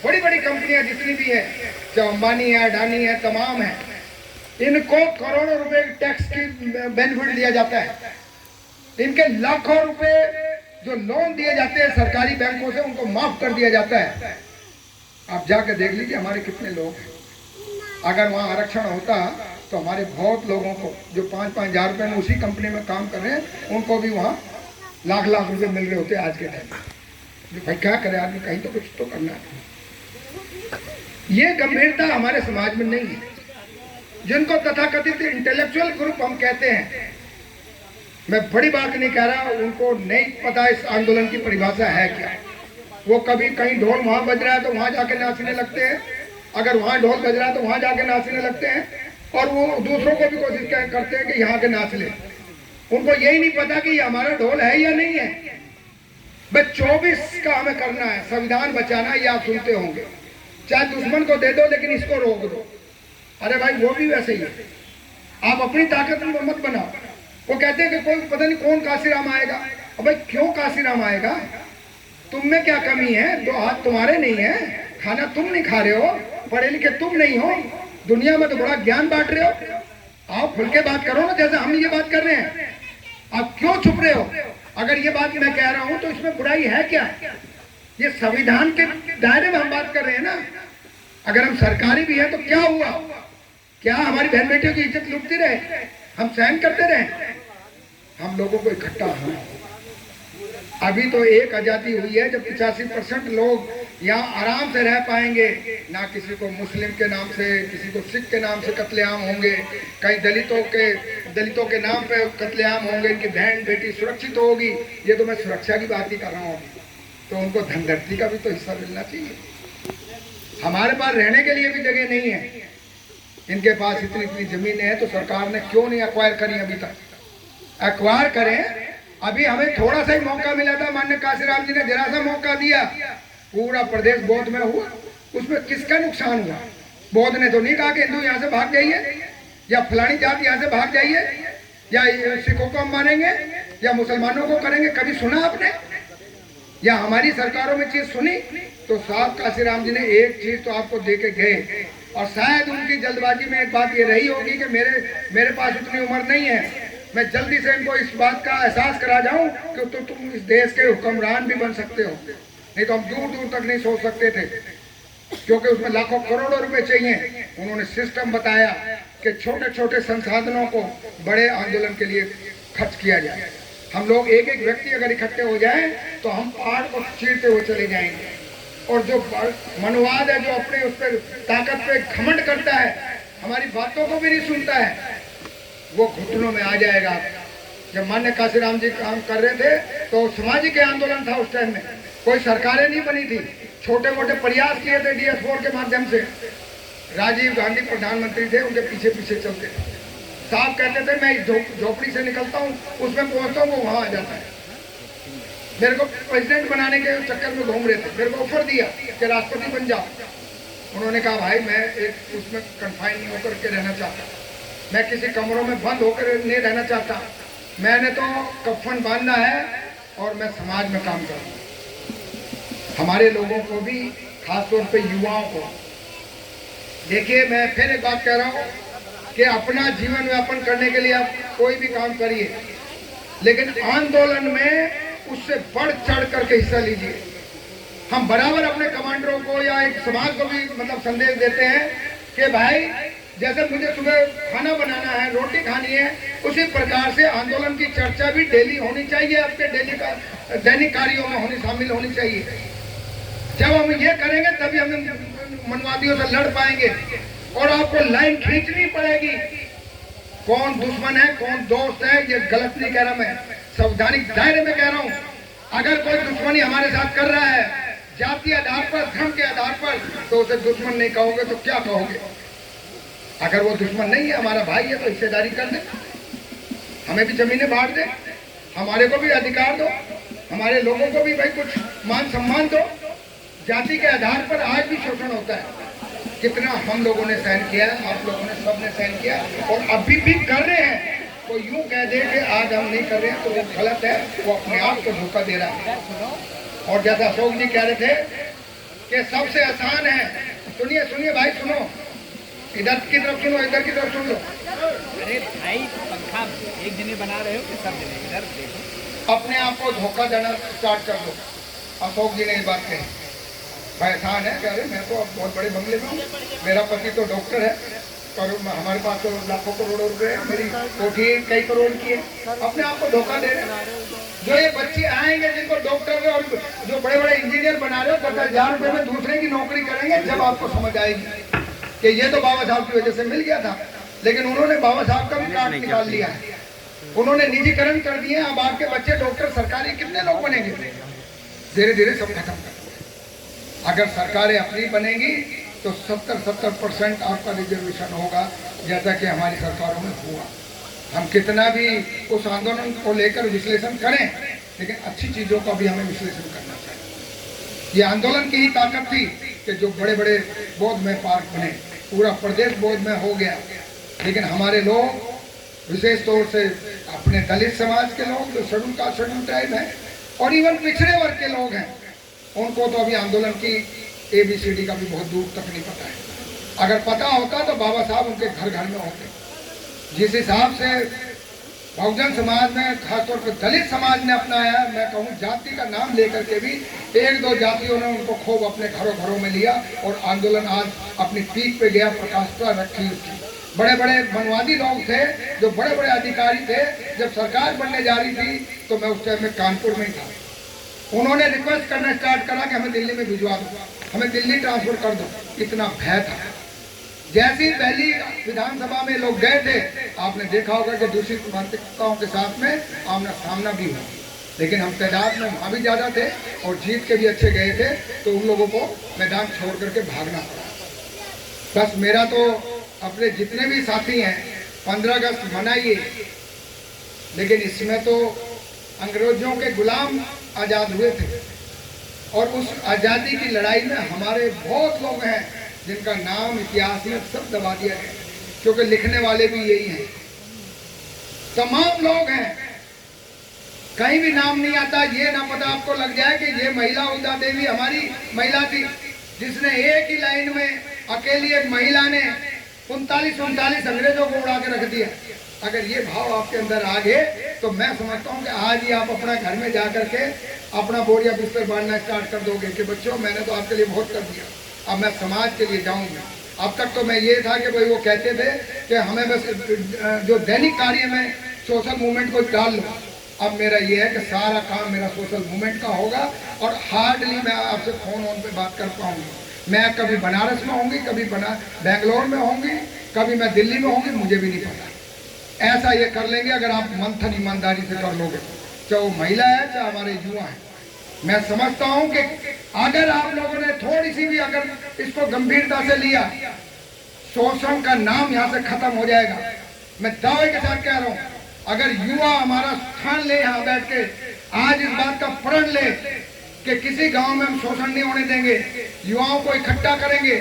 बड़ी बड़ी कंपनियां जितनी भी है, चाहे अंबानी है, अडानी है, तमाम है, इनको करोड़ों रुपए टैक्स की बेनिफिट दिया जाता है। इनके लाखों रुपए जो लोन दिए जाते हैं सरकारी बैंकों से, उनको माफ कर दिया जाता है। आप जाकर देख लीजिए हमारे कितने लोग हैं। अगर वहाँ आरक्षण होता तो हमारे बहुत लोगों को जो 5-5 हज़ार रुपये में उसी कंपनी में काम कर रहे हैं, उनको भी वहाँ लाख लाख रुपए मिल रहे होते आज के टाइम में। भाई क्या करे आदमी, कहीं तो कुछ तो करना है। ये गंभीरता हमारे समाज में नहीं है। जिनको तथाकथित इंटेलेक्चुअल ग्रुप हम कहते हैं, मैं बड़ी बात नहीं कह रहा, उनको नहीं पता इस आंदोलन की परिभाषा है क्या। वो कभी कहीं ढोल वहां बज रहा है तो वहां जाके नाचने लगते हैं, अगर वहां ढोल बज रहा है तो वहां जाके नाचने लगते हैं, और वो दूसरों को भी कोशिश करते हैं कि यहाँ के नाच ले। उनको यही नहीं पता कि ये हमारा ढोल है या नहीं है। बस 24 का हमें करना है, संविधान बचाना, ये आप सुनते होंगे। चाहे दुश्मन को दे दो लेकिन इसको रोक दो। अरे भाई वो भी वैसे ही है। आप अपनी ताकत में मत बनाओ, वो कहते हैं कि कोई पता नहीं कौन काशीराम आएगा। अब भाई क्यों काशीराम आएगा? तुम में क्या कमी है? दो हाथ तुम्हारे नहीं है, खाना तुम नहीं खा रहे हो, पढ़े लिखे तुम नहीं हो, दुनिया में तो बड़ा ज्ञान बांट रहे हो। आप खुल के बात करो ना, जैसे हम ये बात कर रहे हैं। आप क्यों छुप रहे हो? अगर ये बात मैं कह रहा हूं तो इसमें बुराई है क्या? ये संविधान के दायरे में हम बात कर रहे हैं ना। अगर हम सरकारी भी हैं तो क्या हुआ? क्या हमारी बहन बेटियों की इज्जत लुटती रहे? हम सहन करते रहे? हम लोगों को इकट्ठा होना। अभी तो एक आजादी हुई है जब 85% लोग यहाँ आराम से रह पाएंगे। ना किसी को मुस्लिम के नाम से, किसी को सिख के नाम से कत्लेआम होंगे, कई दलितों के नाम पे कत्लेआम होंगे, इनकी बहन बेटी सुरक्षित होगी। ये तो मैं सुरक्षा की बात ही कर रहा हूँ। तो उनको धनधरती का भी तो हिस्सा मिलना चाहिए। हमारे पास रहने के लिए भी जगह नहीं है, इनके पास इतनी जमीनें हैं, तो सरकार ने क्यों नहीं एक्वायर करी? अभी तक एक्वायर करें। अभी हमें थोड़ा सा ही मौका मिला था, माननीय काशीराम जी ने जरा सा मौका दिया, पूरा प्रदेश बौद्ध में हुआ। उसमें किसका नुकसान हुआ? बौद्ध ने तो नहीं कहा कि हिंदू यहाँ से भाग जाइए, या फलानी जात यहाँ से भाग जाइए, या सिखों को हम मानेंगे, या मुसलमानों को करेंगे। कभी सुना आपने? या हमारी सरकारों में चीज सुनी? तो साहब काशीराम जी ने एक चीज तो आपको दे के गए, और शायद उनकी जल्दबाजी में एक बात ये रही होगी कि मेरे पास उतनी उम्र नहीं है, मैं जल्दी से इनको इस बात का एहसास करा जाऊं कि तो तुम इस देश के हुक्मरान भी बन सकते हो। नहीं तो हम दूर दूर तक नहीं सोच सकते थे, क्योंकि उसमें लाखों करोड़ों रुपए चाहिए। उन्होंने सिस्टम बताया कि छोटे छोटे संसाधनों को बड़े आंदोलन के लिए खर्च किया जाए। हम लोग एक एक व्यक्ति अगर इकट्ठे हो जाएं तो हम पहाड़ को चीरते हुए चले जाएंगे। और जो मनवाद है, जो अपने उस पर ताकत पे घमंड करता है, हमारी बातों को भी नहीं सुनता है, वो घुटनों में आ जाएगा। जब माननीय काशीराम जी काम कर रहे थे तो सामाजिक आंदोलन था उस टाइम में, कोई सरकारें नहीं बनी थी, छोटे मोटे प्रयास किए थे DS4 के माध्यम से। राजीव गांधी प्रधानमंत्री थे, उनके पीछे पीछे चलते थे। साहब कहते थे मैं इस झोपड़ी से निकलता हूँ, उसमें पहुंचता हूँ, वो वहां आ जाता है। मेरे को प्रेसिडेंट बनाने के चक्कर में घूम रहे थे, मेरे को ऑफर दिया कि राष्ट्रपति बन जाओ। उन्होंने कहा भाई मैं एक उसमें कन्फाइन नहीं होकर के रहना चाहता, मैं किसी कमरों में बंद होकर नहीं रहना चाहता, मैंने तो कफन बांधना है और मैं समाज में काम करूँ। हमारे लोगों को भी, खासतौर पे युवाओं को, देखिए मैं फिर एक बात कह रहा हूँ कि अपना जीवन यापन करने के लिए आप कोई भी काम करिए, लेकिन आंदोलन में उससे बढ़ चढ़ करके हिस्सा लीजिए। हम बराबर अपने कमांडरों को या एक समाज को भी मतलब संदेश देते हैं कि भाई जैसे मुझे सुबह खाना बनाना है, रोटी खानी है, उसी प्रकार से आंदोलन की चर्चा भी डेली होनी चाहिए, आपके दैनिक कार्यों में शामिल होनी चाहिए। जब हम ये करेंगे तभी हम मनवादियों से लड़ पाएंगे। और आपको लाइन खींचनी पड़ेगी, कौन दुश्मन है कौन दोस्त है, ये गलत नहीं कह रहा मैं, संवैधानिक दायरे में कह रहा हूँ। अगर कोई दुश्मनी हमारे साथ कर रहा है जाति आधार पर, धर्म के आधार पर, तो उसे दुश्मन नहीं कहोगे तो क्या कहोगे? अगर वो दुश्मन नहीं है, हमारा भाई है, तो हिस्सेदारी कर दे, हमें भी जमीनें बांट दे, हमारे को भी अधिकार दो, हमारे लोगों को भी भाई कुछ मान सम्मान दो। जाति के आधार पर आज भी शोषण होता है, कितना हम लोगों ने सहन किया, आप लोगों ने सबने सहन किया, और अभी भी कर रहे हैं। तो यूं कह दे कि आज हम नहीं कर रहे हैं तो वो गलत है, वो अपने आप को धोखा दे रहा है। और जैसा अशोक जी कह रहे थे कि सबसे आसान है, सुनिए सुनिए भाई सुनो, इधर की तरफ सुनो, इधर की तरफ सुन लो।
अरे भाई पंखा एक जने बना रहे हो कि सब जने इधर देखो।
अपने आप को धोखा देना स्टार्ट कर दो। अशोक जी ने ये बात कही, भाई आसान है, कह रहे मैं तो अब बहुत बड़े बंगले में हूँ, मेरा पति तो डॉक्टर है और हमारे पास तो लाखों करोड़ों रुपए है, मेरी कोठी कई करोड़ की है, अपने आप को धोखा दे रहे हैं। जो ये बच्चे आएंगे जिनको डॉक्टर और जो बड़े बड़े इंजीनियर बना रहे हो, 10,000 रुपए में दूसरे की नौकरी करेंगे, जब आपको समझ आएगी कि ये तो बाबा साहब की वजह से मिल गया था, लेकिन उन्होंने बाबा साहब का भी कार्ड निकाल लिया है, उन्होंने निजीकरण कर दिए। अब आपके बच्चे डॉक्टर सरकारी कितने लोग बनेंगे? धीरे धीरे सब खत्म कर दो। अगर सरकारें अपनी बनेंगी तो 70% आपका रिजर्वेशन होगा, जैसा कि हमारी सरकारों में हुआ। हम कितना भी उस आंदोलन को लेकर विश्लेषण करें, लेकिन अच्छी चीजों का भी हमें विश्लेषण करना चाहिए। ये आंदोलन की ही ताकत थी कि जो बड़े बड़े बौद्ध में पार्क बने, पूरा प्रदेश बौद्ध में हो गया, लेकिन हमारे लोग विशेष तौर से अपने दलित समाज के लोग जो शेड्यूल कास्ट शेड्यूल ट्राइब हैं और इवन पिछड़े वर्ग के लोग हैं, उनको तो अभी आंदोलन की ABCD का भी बहुत दूर तक नहीं पता है। अगर पता होता तो बाबा साहब उनके घर घर में होते। जिस हिसाब से बहुजन समाज में, खासतौर पर दलित समाज ने अपनाया, मैं कहूँ जाति का नाम लेकर के भी एक दो जातियों ने उनको खूब अपने घरों घरों में लिया और आंदोलन आज अपनी पीक पे गया, प्रकाशता रखी उसकी। बड़े बड़े वनवादी लोग थे, जो बड़े बड़े अधिकारी थे, जब सरकार बनने जा रही थी तो मैं उस टाइम में कानपुर में ही था। उन्होंने रिक्वेस्ट करना स्टार्ट करा कि हमें दिल्ली में भिजवा दो, हमें दिल्ली ट्रांसफर कर दो। इतना भय था। जैसी पहली विधानसभा में लोग गए थे, आपने देखा होगा कि दूसरी मानसिकताओं के साथ में आमना सामना भी हुआ, लेकिन हम तादाद में वहाँ भी ज़्यादा थे और जीत के भी अच्छे गए थे, तो उन लोगों को मैदान छोड़ करके भागना पड़ा। बस मेरा तो अपने जितने भी साथी हैं 15 अगस्त मनाइए, लेकिन इसमें तो अंग्रेजों के गुलाम आज़ाद हुए थे और उस आज़ादी की लड़ाई में हमारे बहुत लोग हैं जिनका नाम इतिहास में सब दबा दिया गया, क्योंकि लिखने वाले भी यही हैं। तमाम लोग हैं, कहीं भी नाम नहीं आता, ये ना पता आपको लग जाए कि ये महिला उदा देवी हमारी महिला थी, जिसने एक ही लाइन में अकेली एक महिला ने 39 अंग्रेजों को उड़ा के रख दिया। अगर ये भाव आपके अंदर आ गए तो मैं समझता हूँ कि आज ही आप अपना घर में जा करके अपना बोरिया बिस्तर बांधना स्टार्ट कर दोगे कि बच्चों मैंने तो आपके लिए बहुत कर दिया, अब मैं समाज के लिए जाऊंगा। अब तक तो मैं ये था कि भाई वो कहते थे कि हमें बस जो दैनिक कार्य में सोशल मूवमेंट को डाल लो। अब मेरा ये है कि सारा काम मेरा सोशल मूवमेंट का होगा और हार्डली मैं आपसे फोन पे बात कर पाऊंगी। मैं कभी बनारस में होंगी, कभी बेंगलोर में होंगी, कभी मैं दिल्ली में होंगी, मुझे भी नहीं पता। ऐसा ये कर लेंगे अगर आप मंथन ईमानदारी से कर लोगे, चाहे वो महिला है चाहे हमारे युवा है। मैं समझता हूं कि अगर आप लोगों ने थोड़ी सी भी अगर इसको गंभीरता से लिया, शोषण का नाम यहां से खत्म हो जाएगा। मैं दावे के साथ कह रहा हूं, अगर युवा हमारा स्थान ले, यहां बैठ के आज इस बात का प्रण ले कि किसी गांव में हम शोषण नहीं होने देंगे, युवाओं को इकट्ठा करेंगे,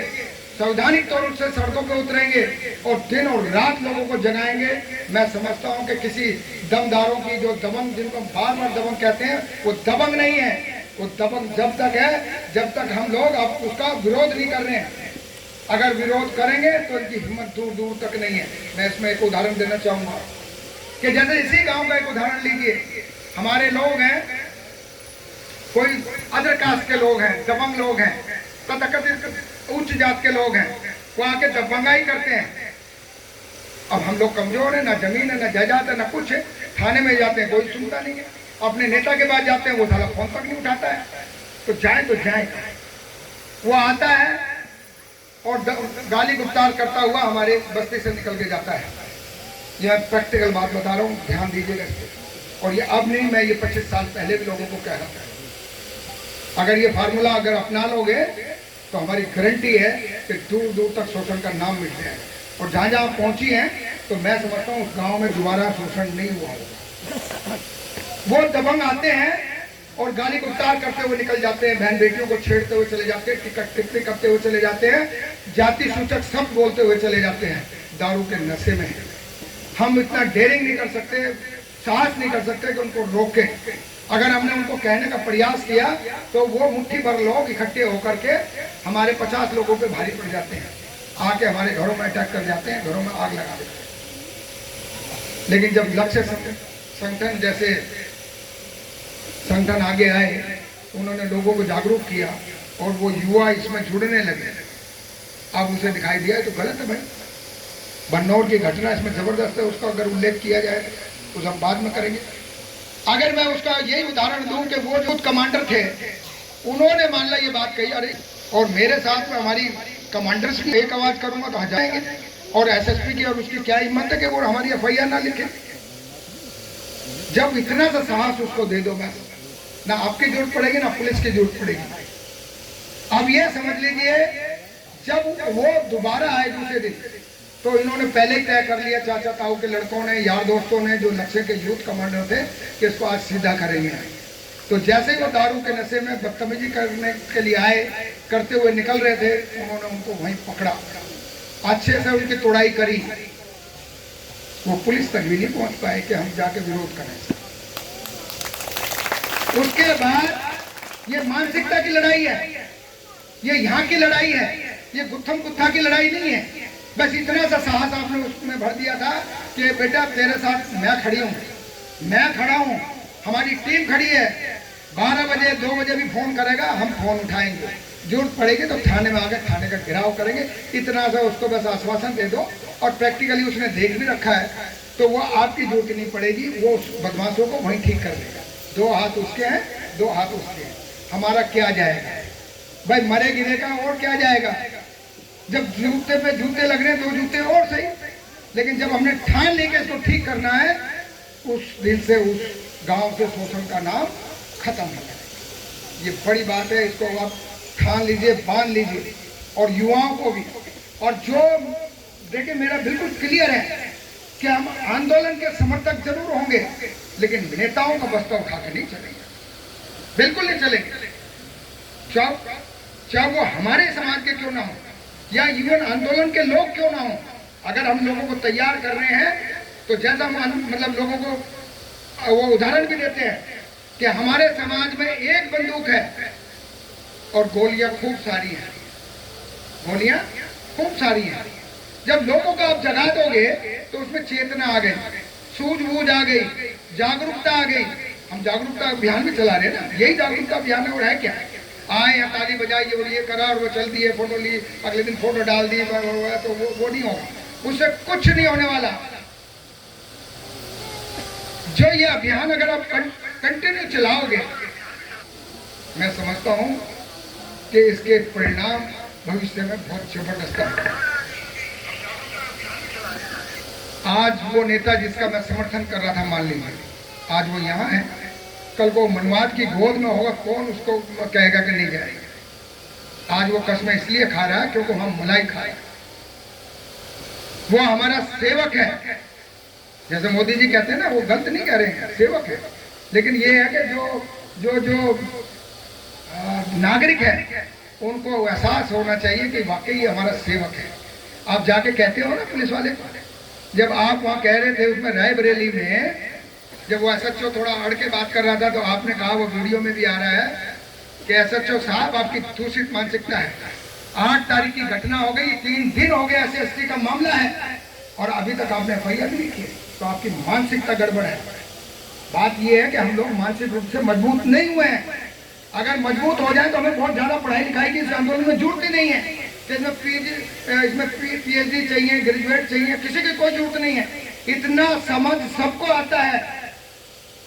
संवैधानिक तौर से सड़कों पे उतरेंगे और दिन और रात लोगों को जगाएंगे, मैं समझता हूं कि किसी दमदारों की जो दबंग, जिनको बार बार दबंग कहते हैं, वो दबंग नहीं है। वो दबंग जब तक है जब तक हम लोग अब उसका विरोध नहीं कर रहे हैं। अगर विरोध करेंगे तो इनकी हिम्मत दूर दूर तक नहीं है। मैं इसमें एक उदाहरण देना चाहूंगा कि जैसे इसी गांव का एक उदाहरण लीजिए। हमारे लोग हैं, कोई अदर कास्ट के लोग हैं, दबंग लोग हैं, तथाकथित उच्च जात के लोग हैं, वो आके दबंगाई करते हैं। अब हम लोग कमजोर हैं, ना जमीन है, ना जायदाद है, ना कुछ है। थाने में जाते हैं, कोई सुनता नहीं है। अपने नेता के पास जाते हैं, वो साला फोन तक नहीं उठाता है। तो जाए वो आता है और गाली गुप्तार करता हुआ हमारे बस्ती से निकल के जाता है। यह प्रैक्टिकल बात बता रहा हूँ, ध्यान दीजिएगा इस पर। और ये अब नहीं, मैं ये 25 साल पहले भी लोगों को कह रहा था। अगर ये फार्मूला अगर अपना लोगे तो हमारी गारंटी है कि दूर दूर तक शोषण का नाम मिट जाएगा। और जहाँ जहाँ पहुँची हैं तो मैं समझता हूँ उस गाँव में दोबारा शोषण नहीं हुआ होगा। वो दबंग आते हैं और गाली गुप्तार करते हुए निकल जाते हैं, बहन बेटियों को छेड़ते हुए चले जाते हैं, टिकट टिप्पणी करते हुए चले जाते हैं, जाति सूचक शब्द बोलते हुए चले जाते हैं। दारू के नशे में हम इतना डेयरिंग नहीं कर सकते, साहस नहीं कर सकते कि उनको रोकें। अगर हमने उनको कहने का प्रयास किया तो वो मुट्ठी भर लोग इकट्ठे होकर के हमारे 50 लोगों पे भारी पड़ जाते हैं, आके हमारे घरों में अटैक कर जाते हैं, घरों में आग लगा देते हैं। लेकिन जब लक्ष्य संगठन जैसे संगठन आगे आए, उन्होंने लोगों को जागरूक किया और वो युवा इसमें जुड़ने लगे। अब उसे दिखाई दिया तो गलत है भाई, बन्नौर की घटना इसमें जबरदस्त है, उसका अगर उल्लेख किया जाए तो हम बाद में करेंगे। अगर मैं उसका यही उदाहरण दूं कि वो जो कमांडर थे, उन्होंने मान ला ये बात कही, अरे और मेरे साथ में हमारी कमांडर्स की एक आवाज करूंगा तो जाएंगे। और एसएसपी की और उसकी क्या हिम्मत है कि वो हमारी एफआईआर ना लिखे। जब इतना सा साहस उसको दे दो, बस ना आपकी जरूरत पड़ेगी ना पुलिस की जरूरत पड़ेगी। अब ये समझ लीजिए, जब वो दोबारा आए दूसरे दिन तो इन्होंने पहले ही तय कर लिया, चाचा ताऊ के लड़कों ने, यार दोस्तों ने, जो नशे के यूथ कमांडर थे, कि इसको आज सीधा करेंगे। तो जैसे ही वो दारू के नशे में बदतमीजी करने के लिए आए, करते हुए निकल रहे थे, उन्होंने उनको वहीं पकड़ा, अच्छे से उनकी तोड़ाई करी। वो पुलिस तक भी नहीं पहुंच पाए कि हम जाके विरोध करें। उसके बाद ये मानसिकता की लड़ाई है, ये यहाँ की लड़ाई है, ये गुत्थम गुत्था की लड़ाई नहीं है। बस इतना सा साहस आपने उसमें भर दिया था कि बेटा तेरे साथ मैं खड़ी हूँ, मैं खड़ा हूँ, हमारी टीम खड़ी है। 12 बजे 2 बजे भी फोन करेगा, हम फोन उठाएंगे, जरूरत पड़ेगी तो थाने में आकर थाने का घेराव करेंगे। इतना सा उसको बस आश्वासन दे दो, और प्रैक्टिकली उसने देख भी रखा है, तो वो आपकी जरूरत नहीं पड़ेगी, वो उस बदमाशों को वहीं ठीक कर देगा। 2 हाथ उसके हैं, 2 हाथ उसके हैं, हमारा क्या जाएगा भाई, मरे गिरे का और क्या जाएगा। जब जूते पे जूते लग रहे हैं 2 जूते और सही, लेकिन जब हमने ठान ली कि इसको ठीक करना है, उस दिन से उस गांव से शोषण का नाम खत्म हो जाएगा। ये बड़ी बात है, इसको आप ठान लीजिए, बांध लीजिए, और युवाओं को भी। और जो देखिए मेरा बिल्कुल क्लियर है कि हम आंदोलन के समर्थक जरूर होंगे, लेकिन नेताओं का बस्ता उठा के नहीं चलेंगे, बिल्कुल नहीं चलेंगे। चाहे वो हमारे समाज के क्यों ना हो, या इवन आंदोलन के लोग क्यों ना हो, अगर हम लोगों को तैयार कर रहे हैं तो जैसा मतलब लोगों को वो उदाहरण भी देते हैं कि हमारे समाज में एक बंदूक है और गोलियां खूब सारी हैं, गोलियां खूब सारी हैं। जब लोगों को आप जगा दोगे तो उसमें चेतना आ गई, सूझबूझ आ गई, जागरूकता आ गई। हम जागरूकता अभियान भी चला रहे हैं ना, यही जागरूकता अभियान है। और है क्या, आए या ताली बजाइए और ये करा और वो चल दिए, फोटो ली, अगले दिन फोटो डाल दी, तो वो नहीं होगा, उससे कुछ नहीं होने वाला। जो ये अभियान अगर आप कंटिन्यू चलाओगे, मैं समझता हूं कि इसके परिणाम भविष्य में बहुत जबरदस्त है। आज वो नेता जिसका मैं समर्थन कर रहा था, मान लीजिए आज वो यहाँ है, कल को मनवाद की गोद में होगा, कौन उसको कहेगा कि नहीं जाएगा। आज वो कसमें इसलिए खा रहा है क्योंकि हम मलाई खाए, वो हमारा सेवक है। जैसे मोदी जी कहते हैं ना, वो गलत नहीं कह रहे हैं, सेवक है। लेकिन ये है कि जो नागरिक है उनको एहसास होना चाहिए कि वाकई हमारा सेवक है। आप जाके कहते हो ना पुलिस वाले को, जब आप वहाँ कह रहे थे उसमें रायबरेली में, जब वो एसएचओ थोड़ा अड़ के बात कर रहा था, तो आपने कहा, वो वीडियो में भी आ रहा है कि एसएचओ साहब आपकी दूषित मानसिकता है। 8 तारीख की घटना हो गई, 3 दिन हो गए SC का मामला है और अभी तक आपने FIR नहीं की, तो आपकी मानसिकता गड़बड़ है। बात यह है कि हम लोग मानसिक रूप से मजबूत नहीं हुए हैं। अगर मजबूत हो जाए तो हमें बहुत ज्यादा पढ़ाई लिखाई की इस आंदोलन में जरूरत ही नहीं है। इसमें PhD चाहिए, ग्रेजुएट चाहिए, किसी की कोई जरूरत नहीं है। इतना समझ सबको आता है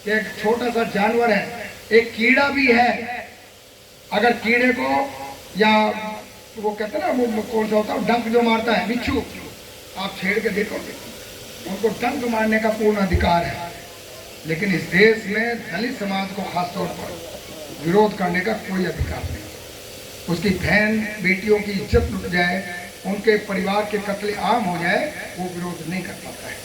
कि एक छोटा सा जानवर है, एक कीड़ा भी है, अगर कीड़े को, या वो कहते हैं ना, वो कौन सा होता है डंक जो मारता है, बिच्छू, आप छेड़ के देखोगे, उनको डंक मारने का पूर्ण अधिकार है। लेकिन इस देश में दलित समाज को खासतौर पर विरोध करने का कोई अधिकार नहीं। उसकी बहन बेटियों की इज्जत लुट जाए, उनके परिवार के कत्ले आम हो जाए, वो विरोध नहीं कर पाता है।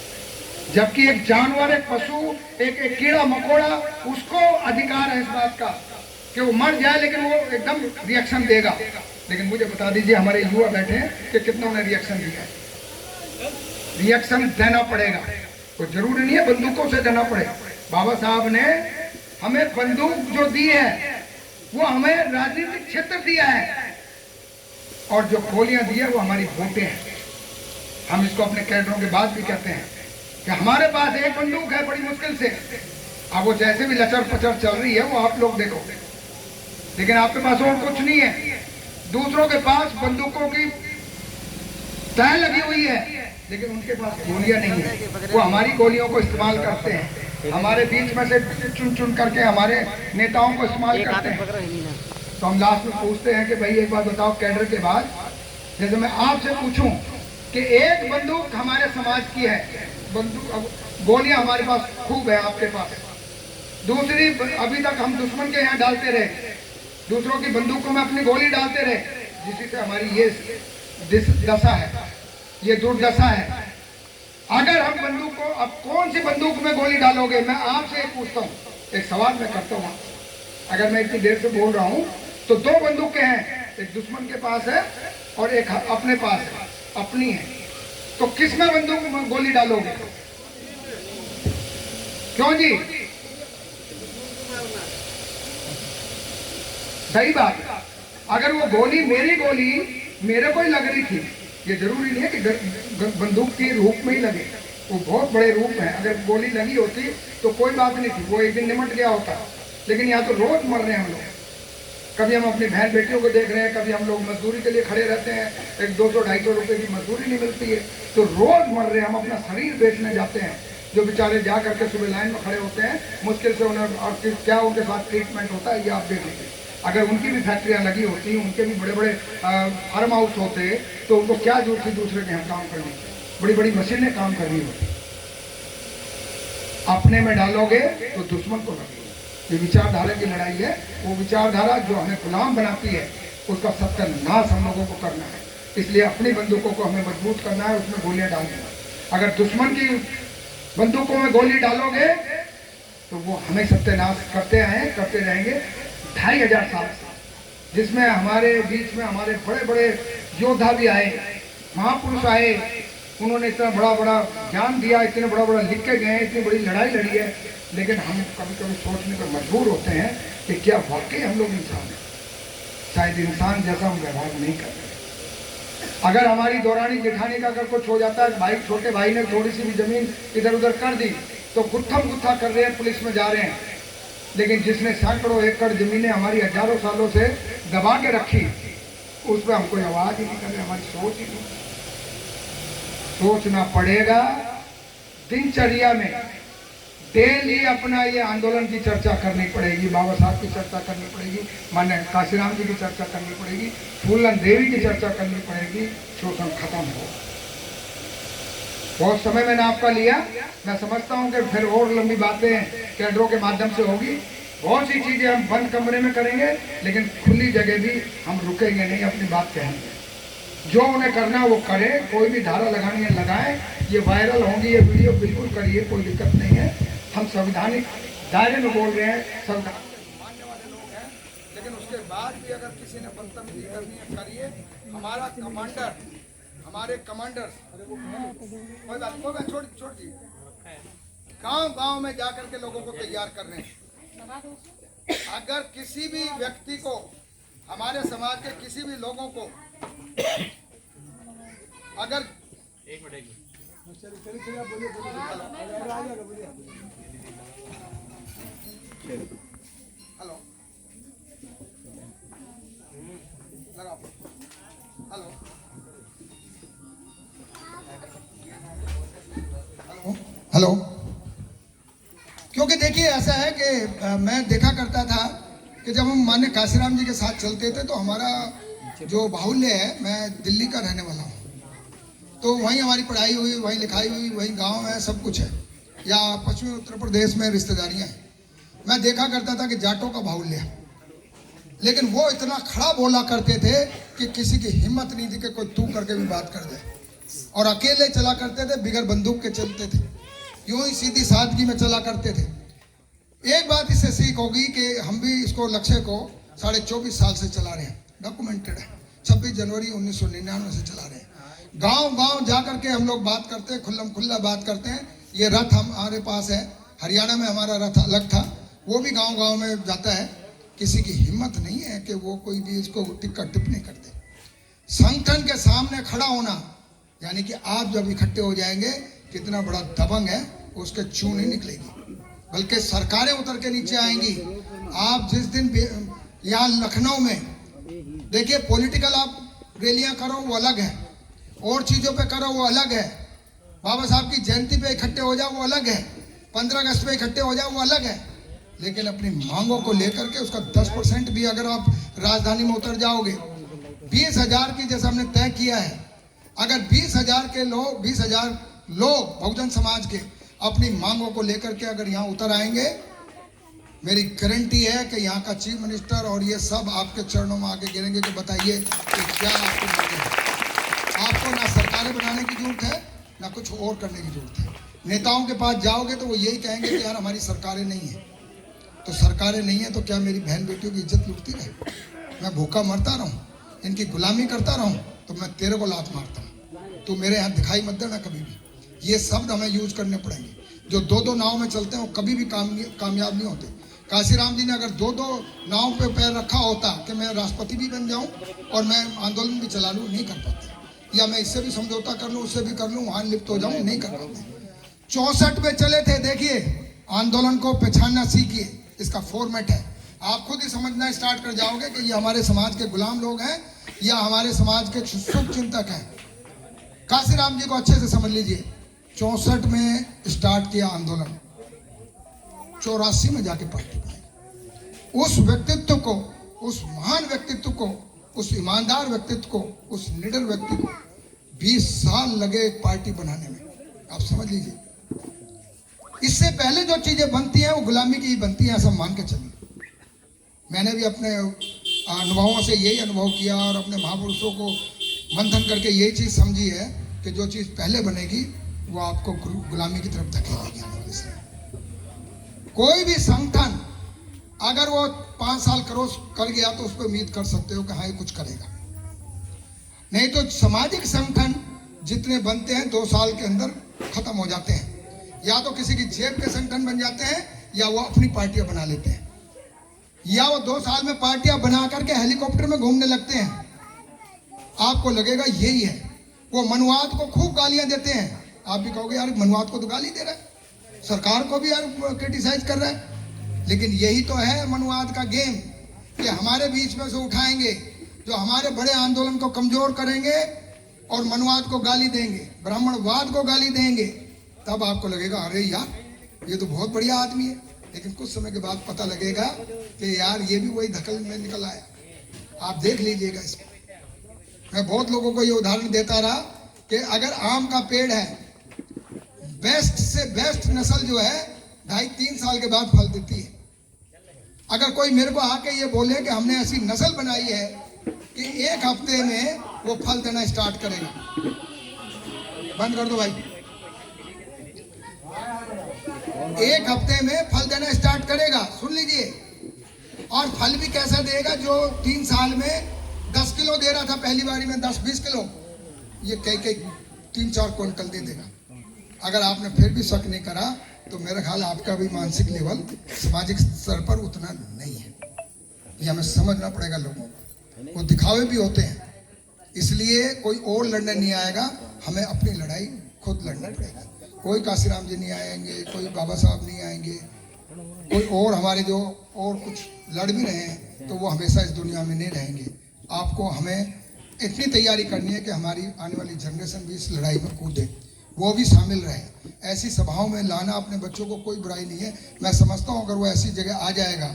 जबकि एक जानवर, एक पशु, एक कीड़ा मकोड़ा, उसको अधिकार है इस बात का कि वो मर जाए लेकिन वो एकदम रिएक्शन देगा। लेकिन मुझे बता दीजिए, हमारे युवा बैठे हैं कि कितनों ने रिएक्शन दिया है। रिएक्शन देना पड़ेगा, तो जरूरी नहीं है बंदूकों से देना पड़े। बाबा साहब ने हमें बंदूक जो दी है वो हमें राजनीतिक क्षेत्र दिया है, और जो गोलियां दी है वो हमारी वोटें हैं। हम इसको अपने कैडरों के बाद भी कहते हैं कि हमारे पास एक बंदूक है बड़ी मुश्किल से। अब वो जैसे भी लचर पचर चल रही है वो आप लोग देखो, लेकिन आपके पास और कुछ नहीं है। दूसरों के पास बंदूकों की तह लगी हुई है, लेकिन उनके पास गोलियां नहीं है। वो हमारी गोलियों को इस्तेमाल करते हैं, हमारे बीच में से चुन चुन करके हमारे नेताओं को इस्तेमाल करते हैं। तो हम लास्ट में पूछते हैं कि भाई एक बात बताओ, कैडर के बाद जैसे मैं आपसे पूछूं कि एक बंदूक हमारे समाज की है, बंदूक गोलियां हमारे पास खूब है, आपके पास दूसरी, अभी तक हम दुश्मन के यहाँ डालते रहे, दूसरों की बंदूकों में अपनी गोली डालते रहे, जिसी से हमारी ये दशा है, ये दुर्दशा है। अगर हम बंदूक को, अब कौन सी बंदूक में गोली डालोगे? मैं आपसे एक पूछता हूँ, एक सवाल मैं करता हूँ। अगर मैं इतनी देर से बोल रहा हूँ तो 2 बंदूकें हैं, एक दुश्मन के पास है और एक अपने पास है, अपनी है, तो किस में बंदूक में गोली डालोगे? क्यों जी? सही बात। अगर वो गोली मेरे को ही लग रही थी, ये जरूरी नहीं है कि बंदूक के रूप में ही लगे, वो बहुत बड़े रूप में। अगर गोली लगी होती तो कोई बात नहीं थी, वो एक दिन निमट गया होता। लेकिन यहाँ तो रोज मर रहे हैं हम लोग। कभी हम अपनी बहन बेटियों को देख रहे हैं, कभी हम लोग मजदूरी के लिए खड़े रहते हैं, एक 200-250 रुपए की मजदूरी नहीं मिलती है, तो रोज मर रहे हैं। हम अपना शरीर बेचने जाते हैं, जो बेचारे जा करके सुबह लाइन में खड़े होते हैं, मुश्किल से उन्हें, और क्या उनके साथ ट्रीटमेंट होता है ये आप देख लीजिए। अगर उनकी भी फैक्ट्रियां लगी होती, उनके भी बड़े बड़े फार्म हाउस होते, तो उनको क्या जरूरत थी दूसरे के यहाँ काम करने की? बड़ी बड़ी मशीनें काम कर रही होती। अपने में डालोगे तो दुश्मन को लगेगा। ये विचारधारा की लड़ाई है। वो विचारधारा जो हमें गुलाम बनाती है, उसका सत्यानाश हम लोगों को करना है। इसलिए अपनी बंदूकों को हमें मजबूत करना है, उसमें गोलियां डालनी है। अगर दुश्मन की बंदूकों में गोली डालोगे तो वो हमें सत्यानाश करते रहेंगे 2500 साल, जिसमें हमारे बीच में हमारे बड़े बड़े योद्धा भी आए, महापुरुष आए। उन्होंने इतना बड़ा बड़ा ज्ञान दिया, इतने बड़ा बड़ा लिख के गए, इतनी बड़ी लड़ाई लड़ी है। लेकिन हम कभी कभी सोचने पर मजबूर होते हैं कि क्या वाकई हम लोग इंसान हैं? शायद इंसान जैसा हम व्यवहार नहीं कर रहे। अगर हमारी दौरानी जेठानी का अगर कुछ हो जाता है, भाई छोटे भाई ने थोड़ी सी भी जमीन इधर उधर कर दी तो गुत्थम गुत्था कर रहे हैं, पुलिस में जा रहे हैं। लेकिन जिसने सैकड़ों एकड़ जमीनें हमारी हजारों सालों से दबा के रखी, उस पर हम कोई आवाज ही नहीं कर रहे। हमारी सोच ही नहीं। सोचना पड़ेगा। दिनचर्या में डेली अपना ये आंदोलन की चर्चा करनी पड़ेगी, बाबा साहब की चर्चा करनी पड़ेगी, मान्य काशीराम जी की चर्चा करनी पड़ेगी, फूलन देवी की चर्चा करनी पड़ेगी। शोषण खत्म हो। बहुत समय मैंने आपका लिया। मैं समझता हूँ कि फिर और लंबी बातें कैडरों के माध्यम से होगी। बहुत सी चीजें हम बंद कमरे में करेंगे, लेकिन खुली जगह भी हम रुकेंगे नहीं, अपनी बात कहेंगे। जो उन्हें करना है वो करें। कोई भी धारा लगानी है लगाएं। ये वायरल होंगी ये वीडियो, बिल्कुल करिए, कोई दिक्कत नहीं है। हम संवैधानिक दायरे में बोल रहे हैं, संविधान मानने वाले लोग हैं। लेकिन उसके बाद भी अगर किसी ने बदतमीजी करनी है करिए। हमारा कमांडर, हमारे कमांडर कोई बात छोड़ दी, गांव में जाकर के लोगों को तैयार कर रहे हैं। अगर किसी भी व्यक्ति को, हमारे समाज के किसी भी लोगों को अगर हेलो हेलो, क्योंकि देखिए ऐसा है कि मैं देखा करता था कि जब हम मान्य काशीराम जी के साथ चलते थे, तो हमारा जो बाहुल्य है, मैं दिल्ली का रहने वाला हूँ, तो वहीं हमारी पढ़ाई हुई, वहीं लिखाई हुई, वहीं गांव है, सब कुछ है, या पश्चिमी उत्तर प्रदेश में रिश्तेदारियाँ हैं। मैं देखा करता था कि जाटों का बाहुल्य है, लेकिन वो इतना खड़ा बोला करते थे कि किसी की हिम्मत नहीं थी कि कोई तू करके भी बात कर दे, और अकेले चला करते थे, बिगर बंदूक के चलते थे, यूं ही सीधी सादगी में चला करते थे। एक बात इससे सीख होगी कि हम भी इसको लक्ष्य को 24.5 साल से चला रहे हैं, डॉक्यूमेंटेड है। 26 जनवरी 1999 से चला रहे हैं। गांव जा करके हम लोग बात करते हैं, खुल्लम खुल्ला बात करते हैं। ये रथ हमारे पास है, हरियाणा में हमारा रथ अलग था, वो भी गांव में जाता है। किसी की हिम्मत नहीं है कि वो कोई भी इसको टिक्का टिप्पणी कर दे। संगठन के सामने खड़ा होना, यानी कि आप जब इकट्ठे हो जाएंगे, कितना बड़ा दबंग है, उसके चू नहीं निकलेगी, बल्कि सरकारें उतर के नीचे आएंगी। आप जिस दिन यहाँ लखनऊ में देखिए, पॉलिटिकल आप रैलियां करो वो अलग है, और चीज़ों पे करो वो अलग है, बाबा साहब की जयंती पे इकट्ठे हो जाओ वो अलग है, 15 अगस्त पे इकट्ठे हो जाओ वो अलग है, लेकिन अपनी मांगों को लेकर के उसका 10% भी अगर आप राजधानी में उतर जाओगे, 20,000 की जैसा हमने तय किया है, अगर 20,000 लोग बहुजन समाज के अपनी मांगों को लेकर के अगर यहाँ उतर आएंगे, मेरी गारंटी है कि यहाँ का चीफ मिनिस्टर और ये सब आपके चरणों में आके गिरेंगे कि बताइए कि क्या आपको मांगे हैं। आपको ना सरकारें बनाने की जरूरत है, ना कुछ और करने की जरूरत है। नेताओं के पास जाओगे तो वो यही कहेंगे कि यार हमारी सरकारें नहीं है। तो सरकारें नहीं है तो क्या मेरी बहन बेटियों की इज्जत लुटती रहे? मैं भूखा मरता रहूं, इनकी गुलामी करता रहूं, तो मैं तेरे को लात मारता हूं। तो मेरे यहाँ दिखाई मत देना कभी भी। ये शब्द हमें यूज करने पड़ेंगे। जो दो दो नाव में चलते हैं वो कभी भी कामयाब नहीं होते। काशीराम जी ने अगर दो दो नाव पे पैर रखा होता कि मैं राष्ट्रपति भी बन जाऊं और मैं आंदोलन भी चला लूं, नहीं कर पाते। या मैं इससे भी समझौता कर लूं, उससे भी कर लूं, वहां लिप्त हो जाऊं, नहीं कर पाते। 64 में चले थे। देखिए, आंदोलन को पहचानना सीखिए, इसका फॉर्मेट है। आप खुद ही समझना स्टार्ट कर जाओगे कि ये हमारे समाज के गुलाम लोग हैं या हमारे समाज के शुभ चिंतक हैं। काशीराम जी को अच्छे से समझ लीजिए। 64 में स्टार्ट किया आंदोलन, 84 में जाके पार्टी बनाई। उस व्यक्तित्व को, उस महान व्यक्तित्व को, उस ईमानदार व्यक्तित्व को, उस निडर व्यक्ति को 20 साल लगे एक पार्टी बनाने में। आप समझ लीजिए, इससे पहले जो चीजें बनती हैं वो गुलामी की ही बनती हैं, ऐसा मान के चलिए। मैंने भी अपने अनुभवों से यही अनुभव किया और अपने महापुरुषों को मंथन करके यही चीज समझी है कि जो चीज पहले बनेगी वो आपको गुलामी की तरफ धकेलेगी आने वाले समय। कोई भी संगठन अगर वो 5 साल कर गया तो उस पर उम्मीद कर सकते हो कि हाँ ये कुछ करेगा। नहीं तो सामाजिक संगठन जितने बनते हैं 2 साल के अंदर खत्म हो जाते हैं। या तो किसी की जेब के संगठन बन जाते हैं या वो अपनी पार्टियां बना लेते हैं, या वो 2 साल में पार्टियां बना करके हेलीकॉप्टर में घूमने लगते हैं। आपको लगेगा यही है। वो मनुवाद को खूब गालियां देते हैं। आप भी कहोगे यार मनुवाद को तो गाली दे रहा है, सरकार को भी यार क्रिटिसाइज कर रहा है। लेकिन यही तो है मनुवाद का गेम कि हमारे बीच में से उठाएंगे जो हमारे बड़े आंदोलन को कमजोर करेंगे और मनुवाद को गाली देंगे, ब्राह्मणवाद को गाली देंगे। तब आपको लगेगा अरे यार ये तो बहुत बढ़िया आदमी है। लेकिन कुछ समय के बाद पता लगेगा कि यार ये भी वही धकल में निकल आया। आप देख लीजिएगा इसको। मैं बहुत लोगों को ये उदाहरण देता रहा कि अगर आम का पेड़ है, बेस्ट से बेस्ट नस्ल जो है 2.5-3 साल के बाद फल देती है। अगर कोई मेरे को आके ये बोले कि हमने ऐसी नस्ल बनाई है कि 1 हफ्ते में वो फल देना स्टार्ट करेगा, बंद कर दो भाई, 1 हफ्ते में फल देना स्टार्ट करेगा, सुन लीजिए। और फल भी कैसा देगा, जो 3 साल में 10 किलो दे रहा था पहली बारी में 10-20 किलो, ये कई 3-4 क्विंटल दे देगा। अगर आपने फिर भी शक नहीं करा तो मेरा ख्याल आपका भी मानसिक लेवल सामाजिक स्तर पर उतना नहीं है। ये हमें समझना पड़ेगा। लोगों को वो दिखावे भी होते हैं, इसलिए कोई और लड़ने नहीं आएगा, हमें अपनी लड़ाई खुद लड़ना पड़ेगा। कोई काशीराम जी नहीं आएंगे, कोई बाबा साहब नहीं आएंगे, कोई और हमारे जो और कुछ लड़ भी रहे हैं तो वो हमेशा इस दुनिया में नहीं रहेंगे। आपको हमें इतनी तैयारी करनी है कि हमारी आने वाली जनरेशन भी इस लड़ाई में कूदे, वो भी शामिल रहे। ऐसी सभाओं में लाना अपने बच्चों को कोई बुराई नहीं है। मैं समझता हूँ अगर वो ऐसी जगह आ जाएगा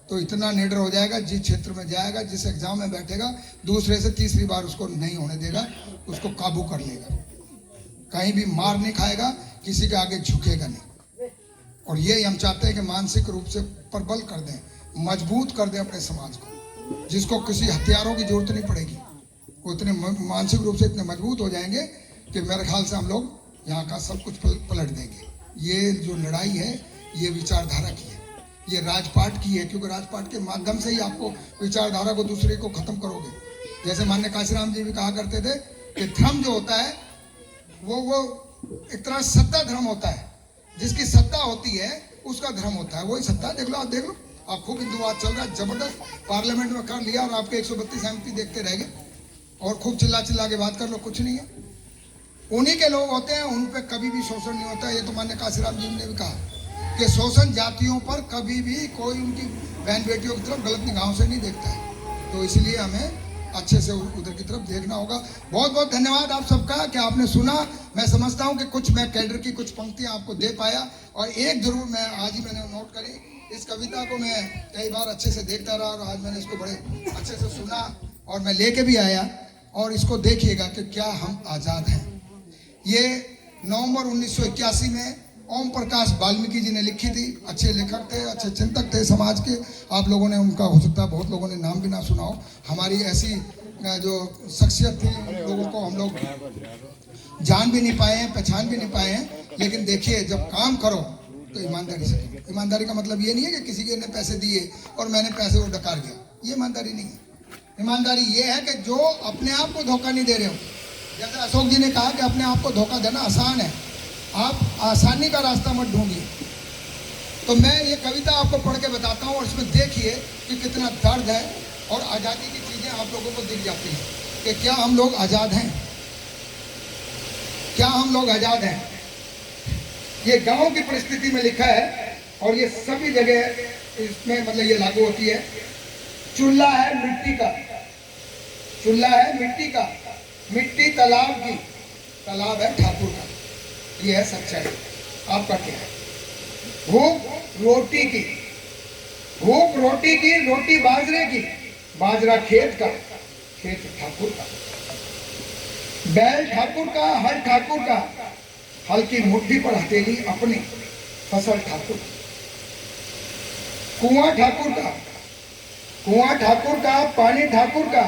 तो इतना निडर हो जाएगा, जिस क्षेत्र में जाएगा, जिस एग्जाम में बैठेगा, दूसरे से तीसरी बार उसको नहीं होने देगा, उसको काबू कर लेगा, कहीं भी मार नहीं खाएगा, किसी के आगे झुकेगा नहीं। और ये हम चाहते हैं कि मानसिक रूप से प्रबल कर दें, मजबूत कर दें अपने समाज को, जिसको किसी हथियारों की जरूरत नहीं पड़ेगी। वो इतने मानसिक रूप से इतने मजबूत हो जाएंगे कि मेरे ख्याल से हम लोग यहाँ का सब कुछ पलट देंगे। ये जो लड़ाई है ये विचारधारा की है, ये राजपाट की है, क्योंकि राजपाट के माध्यम से ही आपको विचारधारा को दूसरे को खत्म करोगे। जैसे माननीय काशीराम जी भी कहा करते थे कि धर्म जो होता है वो एक तरह सत्ता धर्म होता है, जिसकी सत्ता होती है उसका धर्म होता है, वही सत्ता। देख लो आप खूब हिंदुवाद चल रहा है, जबरदस्त पार्लियामेंट में कर लिया और आपके 132 MP देखते रह गए और खूब चिल्ला के बात कर लो, कुछ नहीं है। उन्हीं के लोग होते हैं, उन पे कभी भी शोषण नहीं होता। ये तो माननीय काशीराम जी ने भी कहा कि शोषण जातियों पर कभी भी कोई उनकी बहन बेटियों की तरफ गलत निगाहों से नहीं देखता है। तो इसलिए हमें अच्छे से उधर की तरफ देखना होगा। बहुत बहुत धन्यवाद आप सबका कि आपने सुना। मैं समझता हूं कि कुछ मैं कैडर की कुछ पंक्तियां आपको दे पाया, और एक जरूर मैं आज ही मैंने नोट करी, इस कविता को मैं कई बार अच्छे से देखता रहा और आज मैंने इसको बड़े अच्छे से सुना और मैं लेके भी आया। और इसको देखिएगा कि क्या हम आज़ाद हैं। ये नवंबर 1981 में ओम प्रकाश वाल्मीकि जी ने लिखी थी। अच्छे लेखक थे, अच्छे चिंतक थे समाज के। आप लोगों ने उनका हो सकता है बहुत लोगों ने नाम भी ना सुना हो। हमारी ऐसी जो शख्सियत थी उन लोगों को हम लोग जान भी नहीं पाए हैं, पहचान भी नहीं पाए हैं। लेकिन देखिए जब काम करो तो ईमानदारी से। ईमानदारी का मतलब ये नहीं है कि किसी के ने पैसे दिए और मैंने पैसे वो डकार दिया, ये ईमानदारी नहीं है। ईमानदारी ये है कि जो अपने आप को धोखा नहीं दे रहे हो। जैसे अशोक जी ने कहा कि अपने आप को धोखा देना आसान है, आप आसानी का रास्ता मत ढूंढिए। तो मैं ये कविता आपको पढ़ के बताता हूँ और इसमें देखिए कि कितना दर्द है और आज़ादी की चीज़ें आप लोगों को दिख जाती हैं कि क्या हम लोग आज़ाद हैं, क्या हम लोग आज़ाद हैं। ये गांव की परिस्थिति में लिखा है और ये सभी जगह इसमें मतलब ये लागू होती है। चूल्हा है मिट्टी का, चूल्हा है मिट्टी का, मिट्टी तालाब की, तालाब है ठाकुर का। ये है सच्चाई। आपका क्या है? भूख रोटी की, भूख रोटी की, रोटी बाजरे की, बाजरा खेत का, खेत ठाकुर का। बैल ठाकुर का, हल ठाकुर का, हल की मुट्ठी पर हथेली अपनी, फसल ठाकुर। कुआं ठाकुर का, कुआं ठाकुर का, पानी ठाकुर का,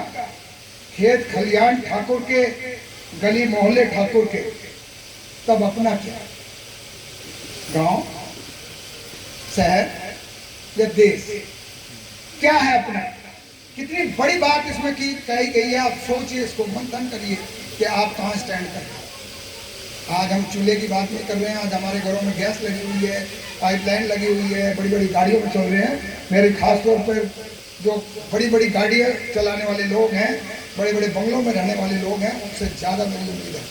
खेत खलियान ठाकुर के, गली मोहल्ले ठाकुर के। तब अपना क्या? गांव, शहर या देश, क्या है अपना? कितनी बड़ी बात इसमें की कही गई है। आप सोचिए, इसको मंथन करिए कि आप कहाँ स्टैंड कर रहे हैं। आज हम चूल्हे की बात नहीं कर रहे हैं, आज हमारे घरों में गैस लगी हुई है, पाइपलाइन लगी हुई है, बड़ी बड़ी गाड़ियों में चल रहे हैं। मेरे खास तौर पर जो बड़ी बड़ी गाड़ियाँ चलाने वाले लोग हैं, बड़े बड़े बंगलों में रहने वाले लोग हैं, उनसे ज़्यादा मेरी उम्मीद है।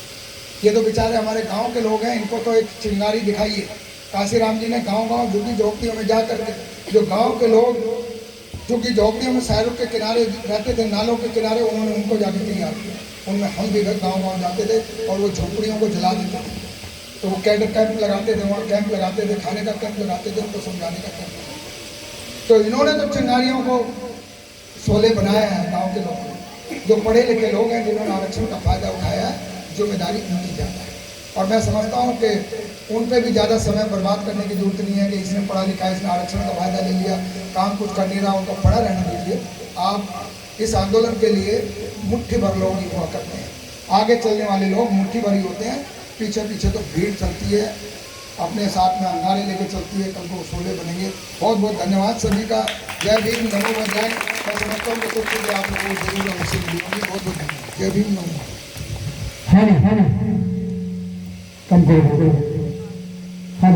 ये तो बेचारे हमारे गांव के लोग हैं, इनको तो एक चिंगारी दिखाइए। काशीराम जी ने गांव-गांव झुग्गी झोंपड़ियों में जा करके, जो गांव के लोग झुग्गी झोंपड़ियों में शहरों के किनारे रहते थे, नालों के किनारे, उन्होंने उनको जाकर तैयार किया। उनमें हम भी गांव-गांव जाते थे और वो झोंपड़ियों को जला देते थे। तो वो कैंप लगाते थे, वहाँ कैंप लगाते थे, खाने का कैंप लगाते थे, उनको समझाने का कैंप लगाते थे। तो इन्होंने तो चिंगारियों को शोले बनाया है गाँव के लोगों ने। जो पढ़े लिखे लोग हैं, जिन्होंने आरक्षण का फायदा उठाया है, जिम्मेदारी उनकी ज़्यादा है। और मैं समझता हूँ कि उन पर भी ज़्यादा समय बर्बाद करने की जरूरत नहीं है कि इसने पढ़ा लिखा है, इसने आरक्षण का फायदा ले लिया, काम कुछ कर नहीं रहा, उनको पढ़ा रहने दीजिए। आप इस आंदोलन के लिए मुट्ठी भर लोग ही हुआ करते हैं, आगे चलने वाले लोग मुट्ठी भर ही होते हैं, पीछे पीछे तो भीड़ चलती है, अपने साथ में अंगारे लेके चलती है। कल को शोले बनेंगे। बहुत बहुत धन्यवाद सभी का। जय भीम, नमो बुद्धाय। मैं समझता हूँ कि कुछ चीज़ें आप लोगों को जरूर अवश्य मिली होंगी। बहुत बहुत धन्यवाद। जय भीम, नमो बुद्धाय।
कम करो, हर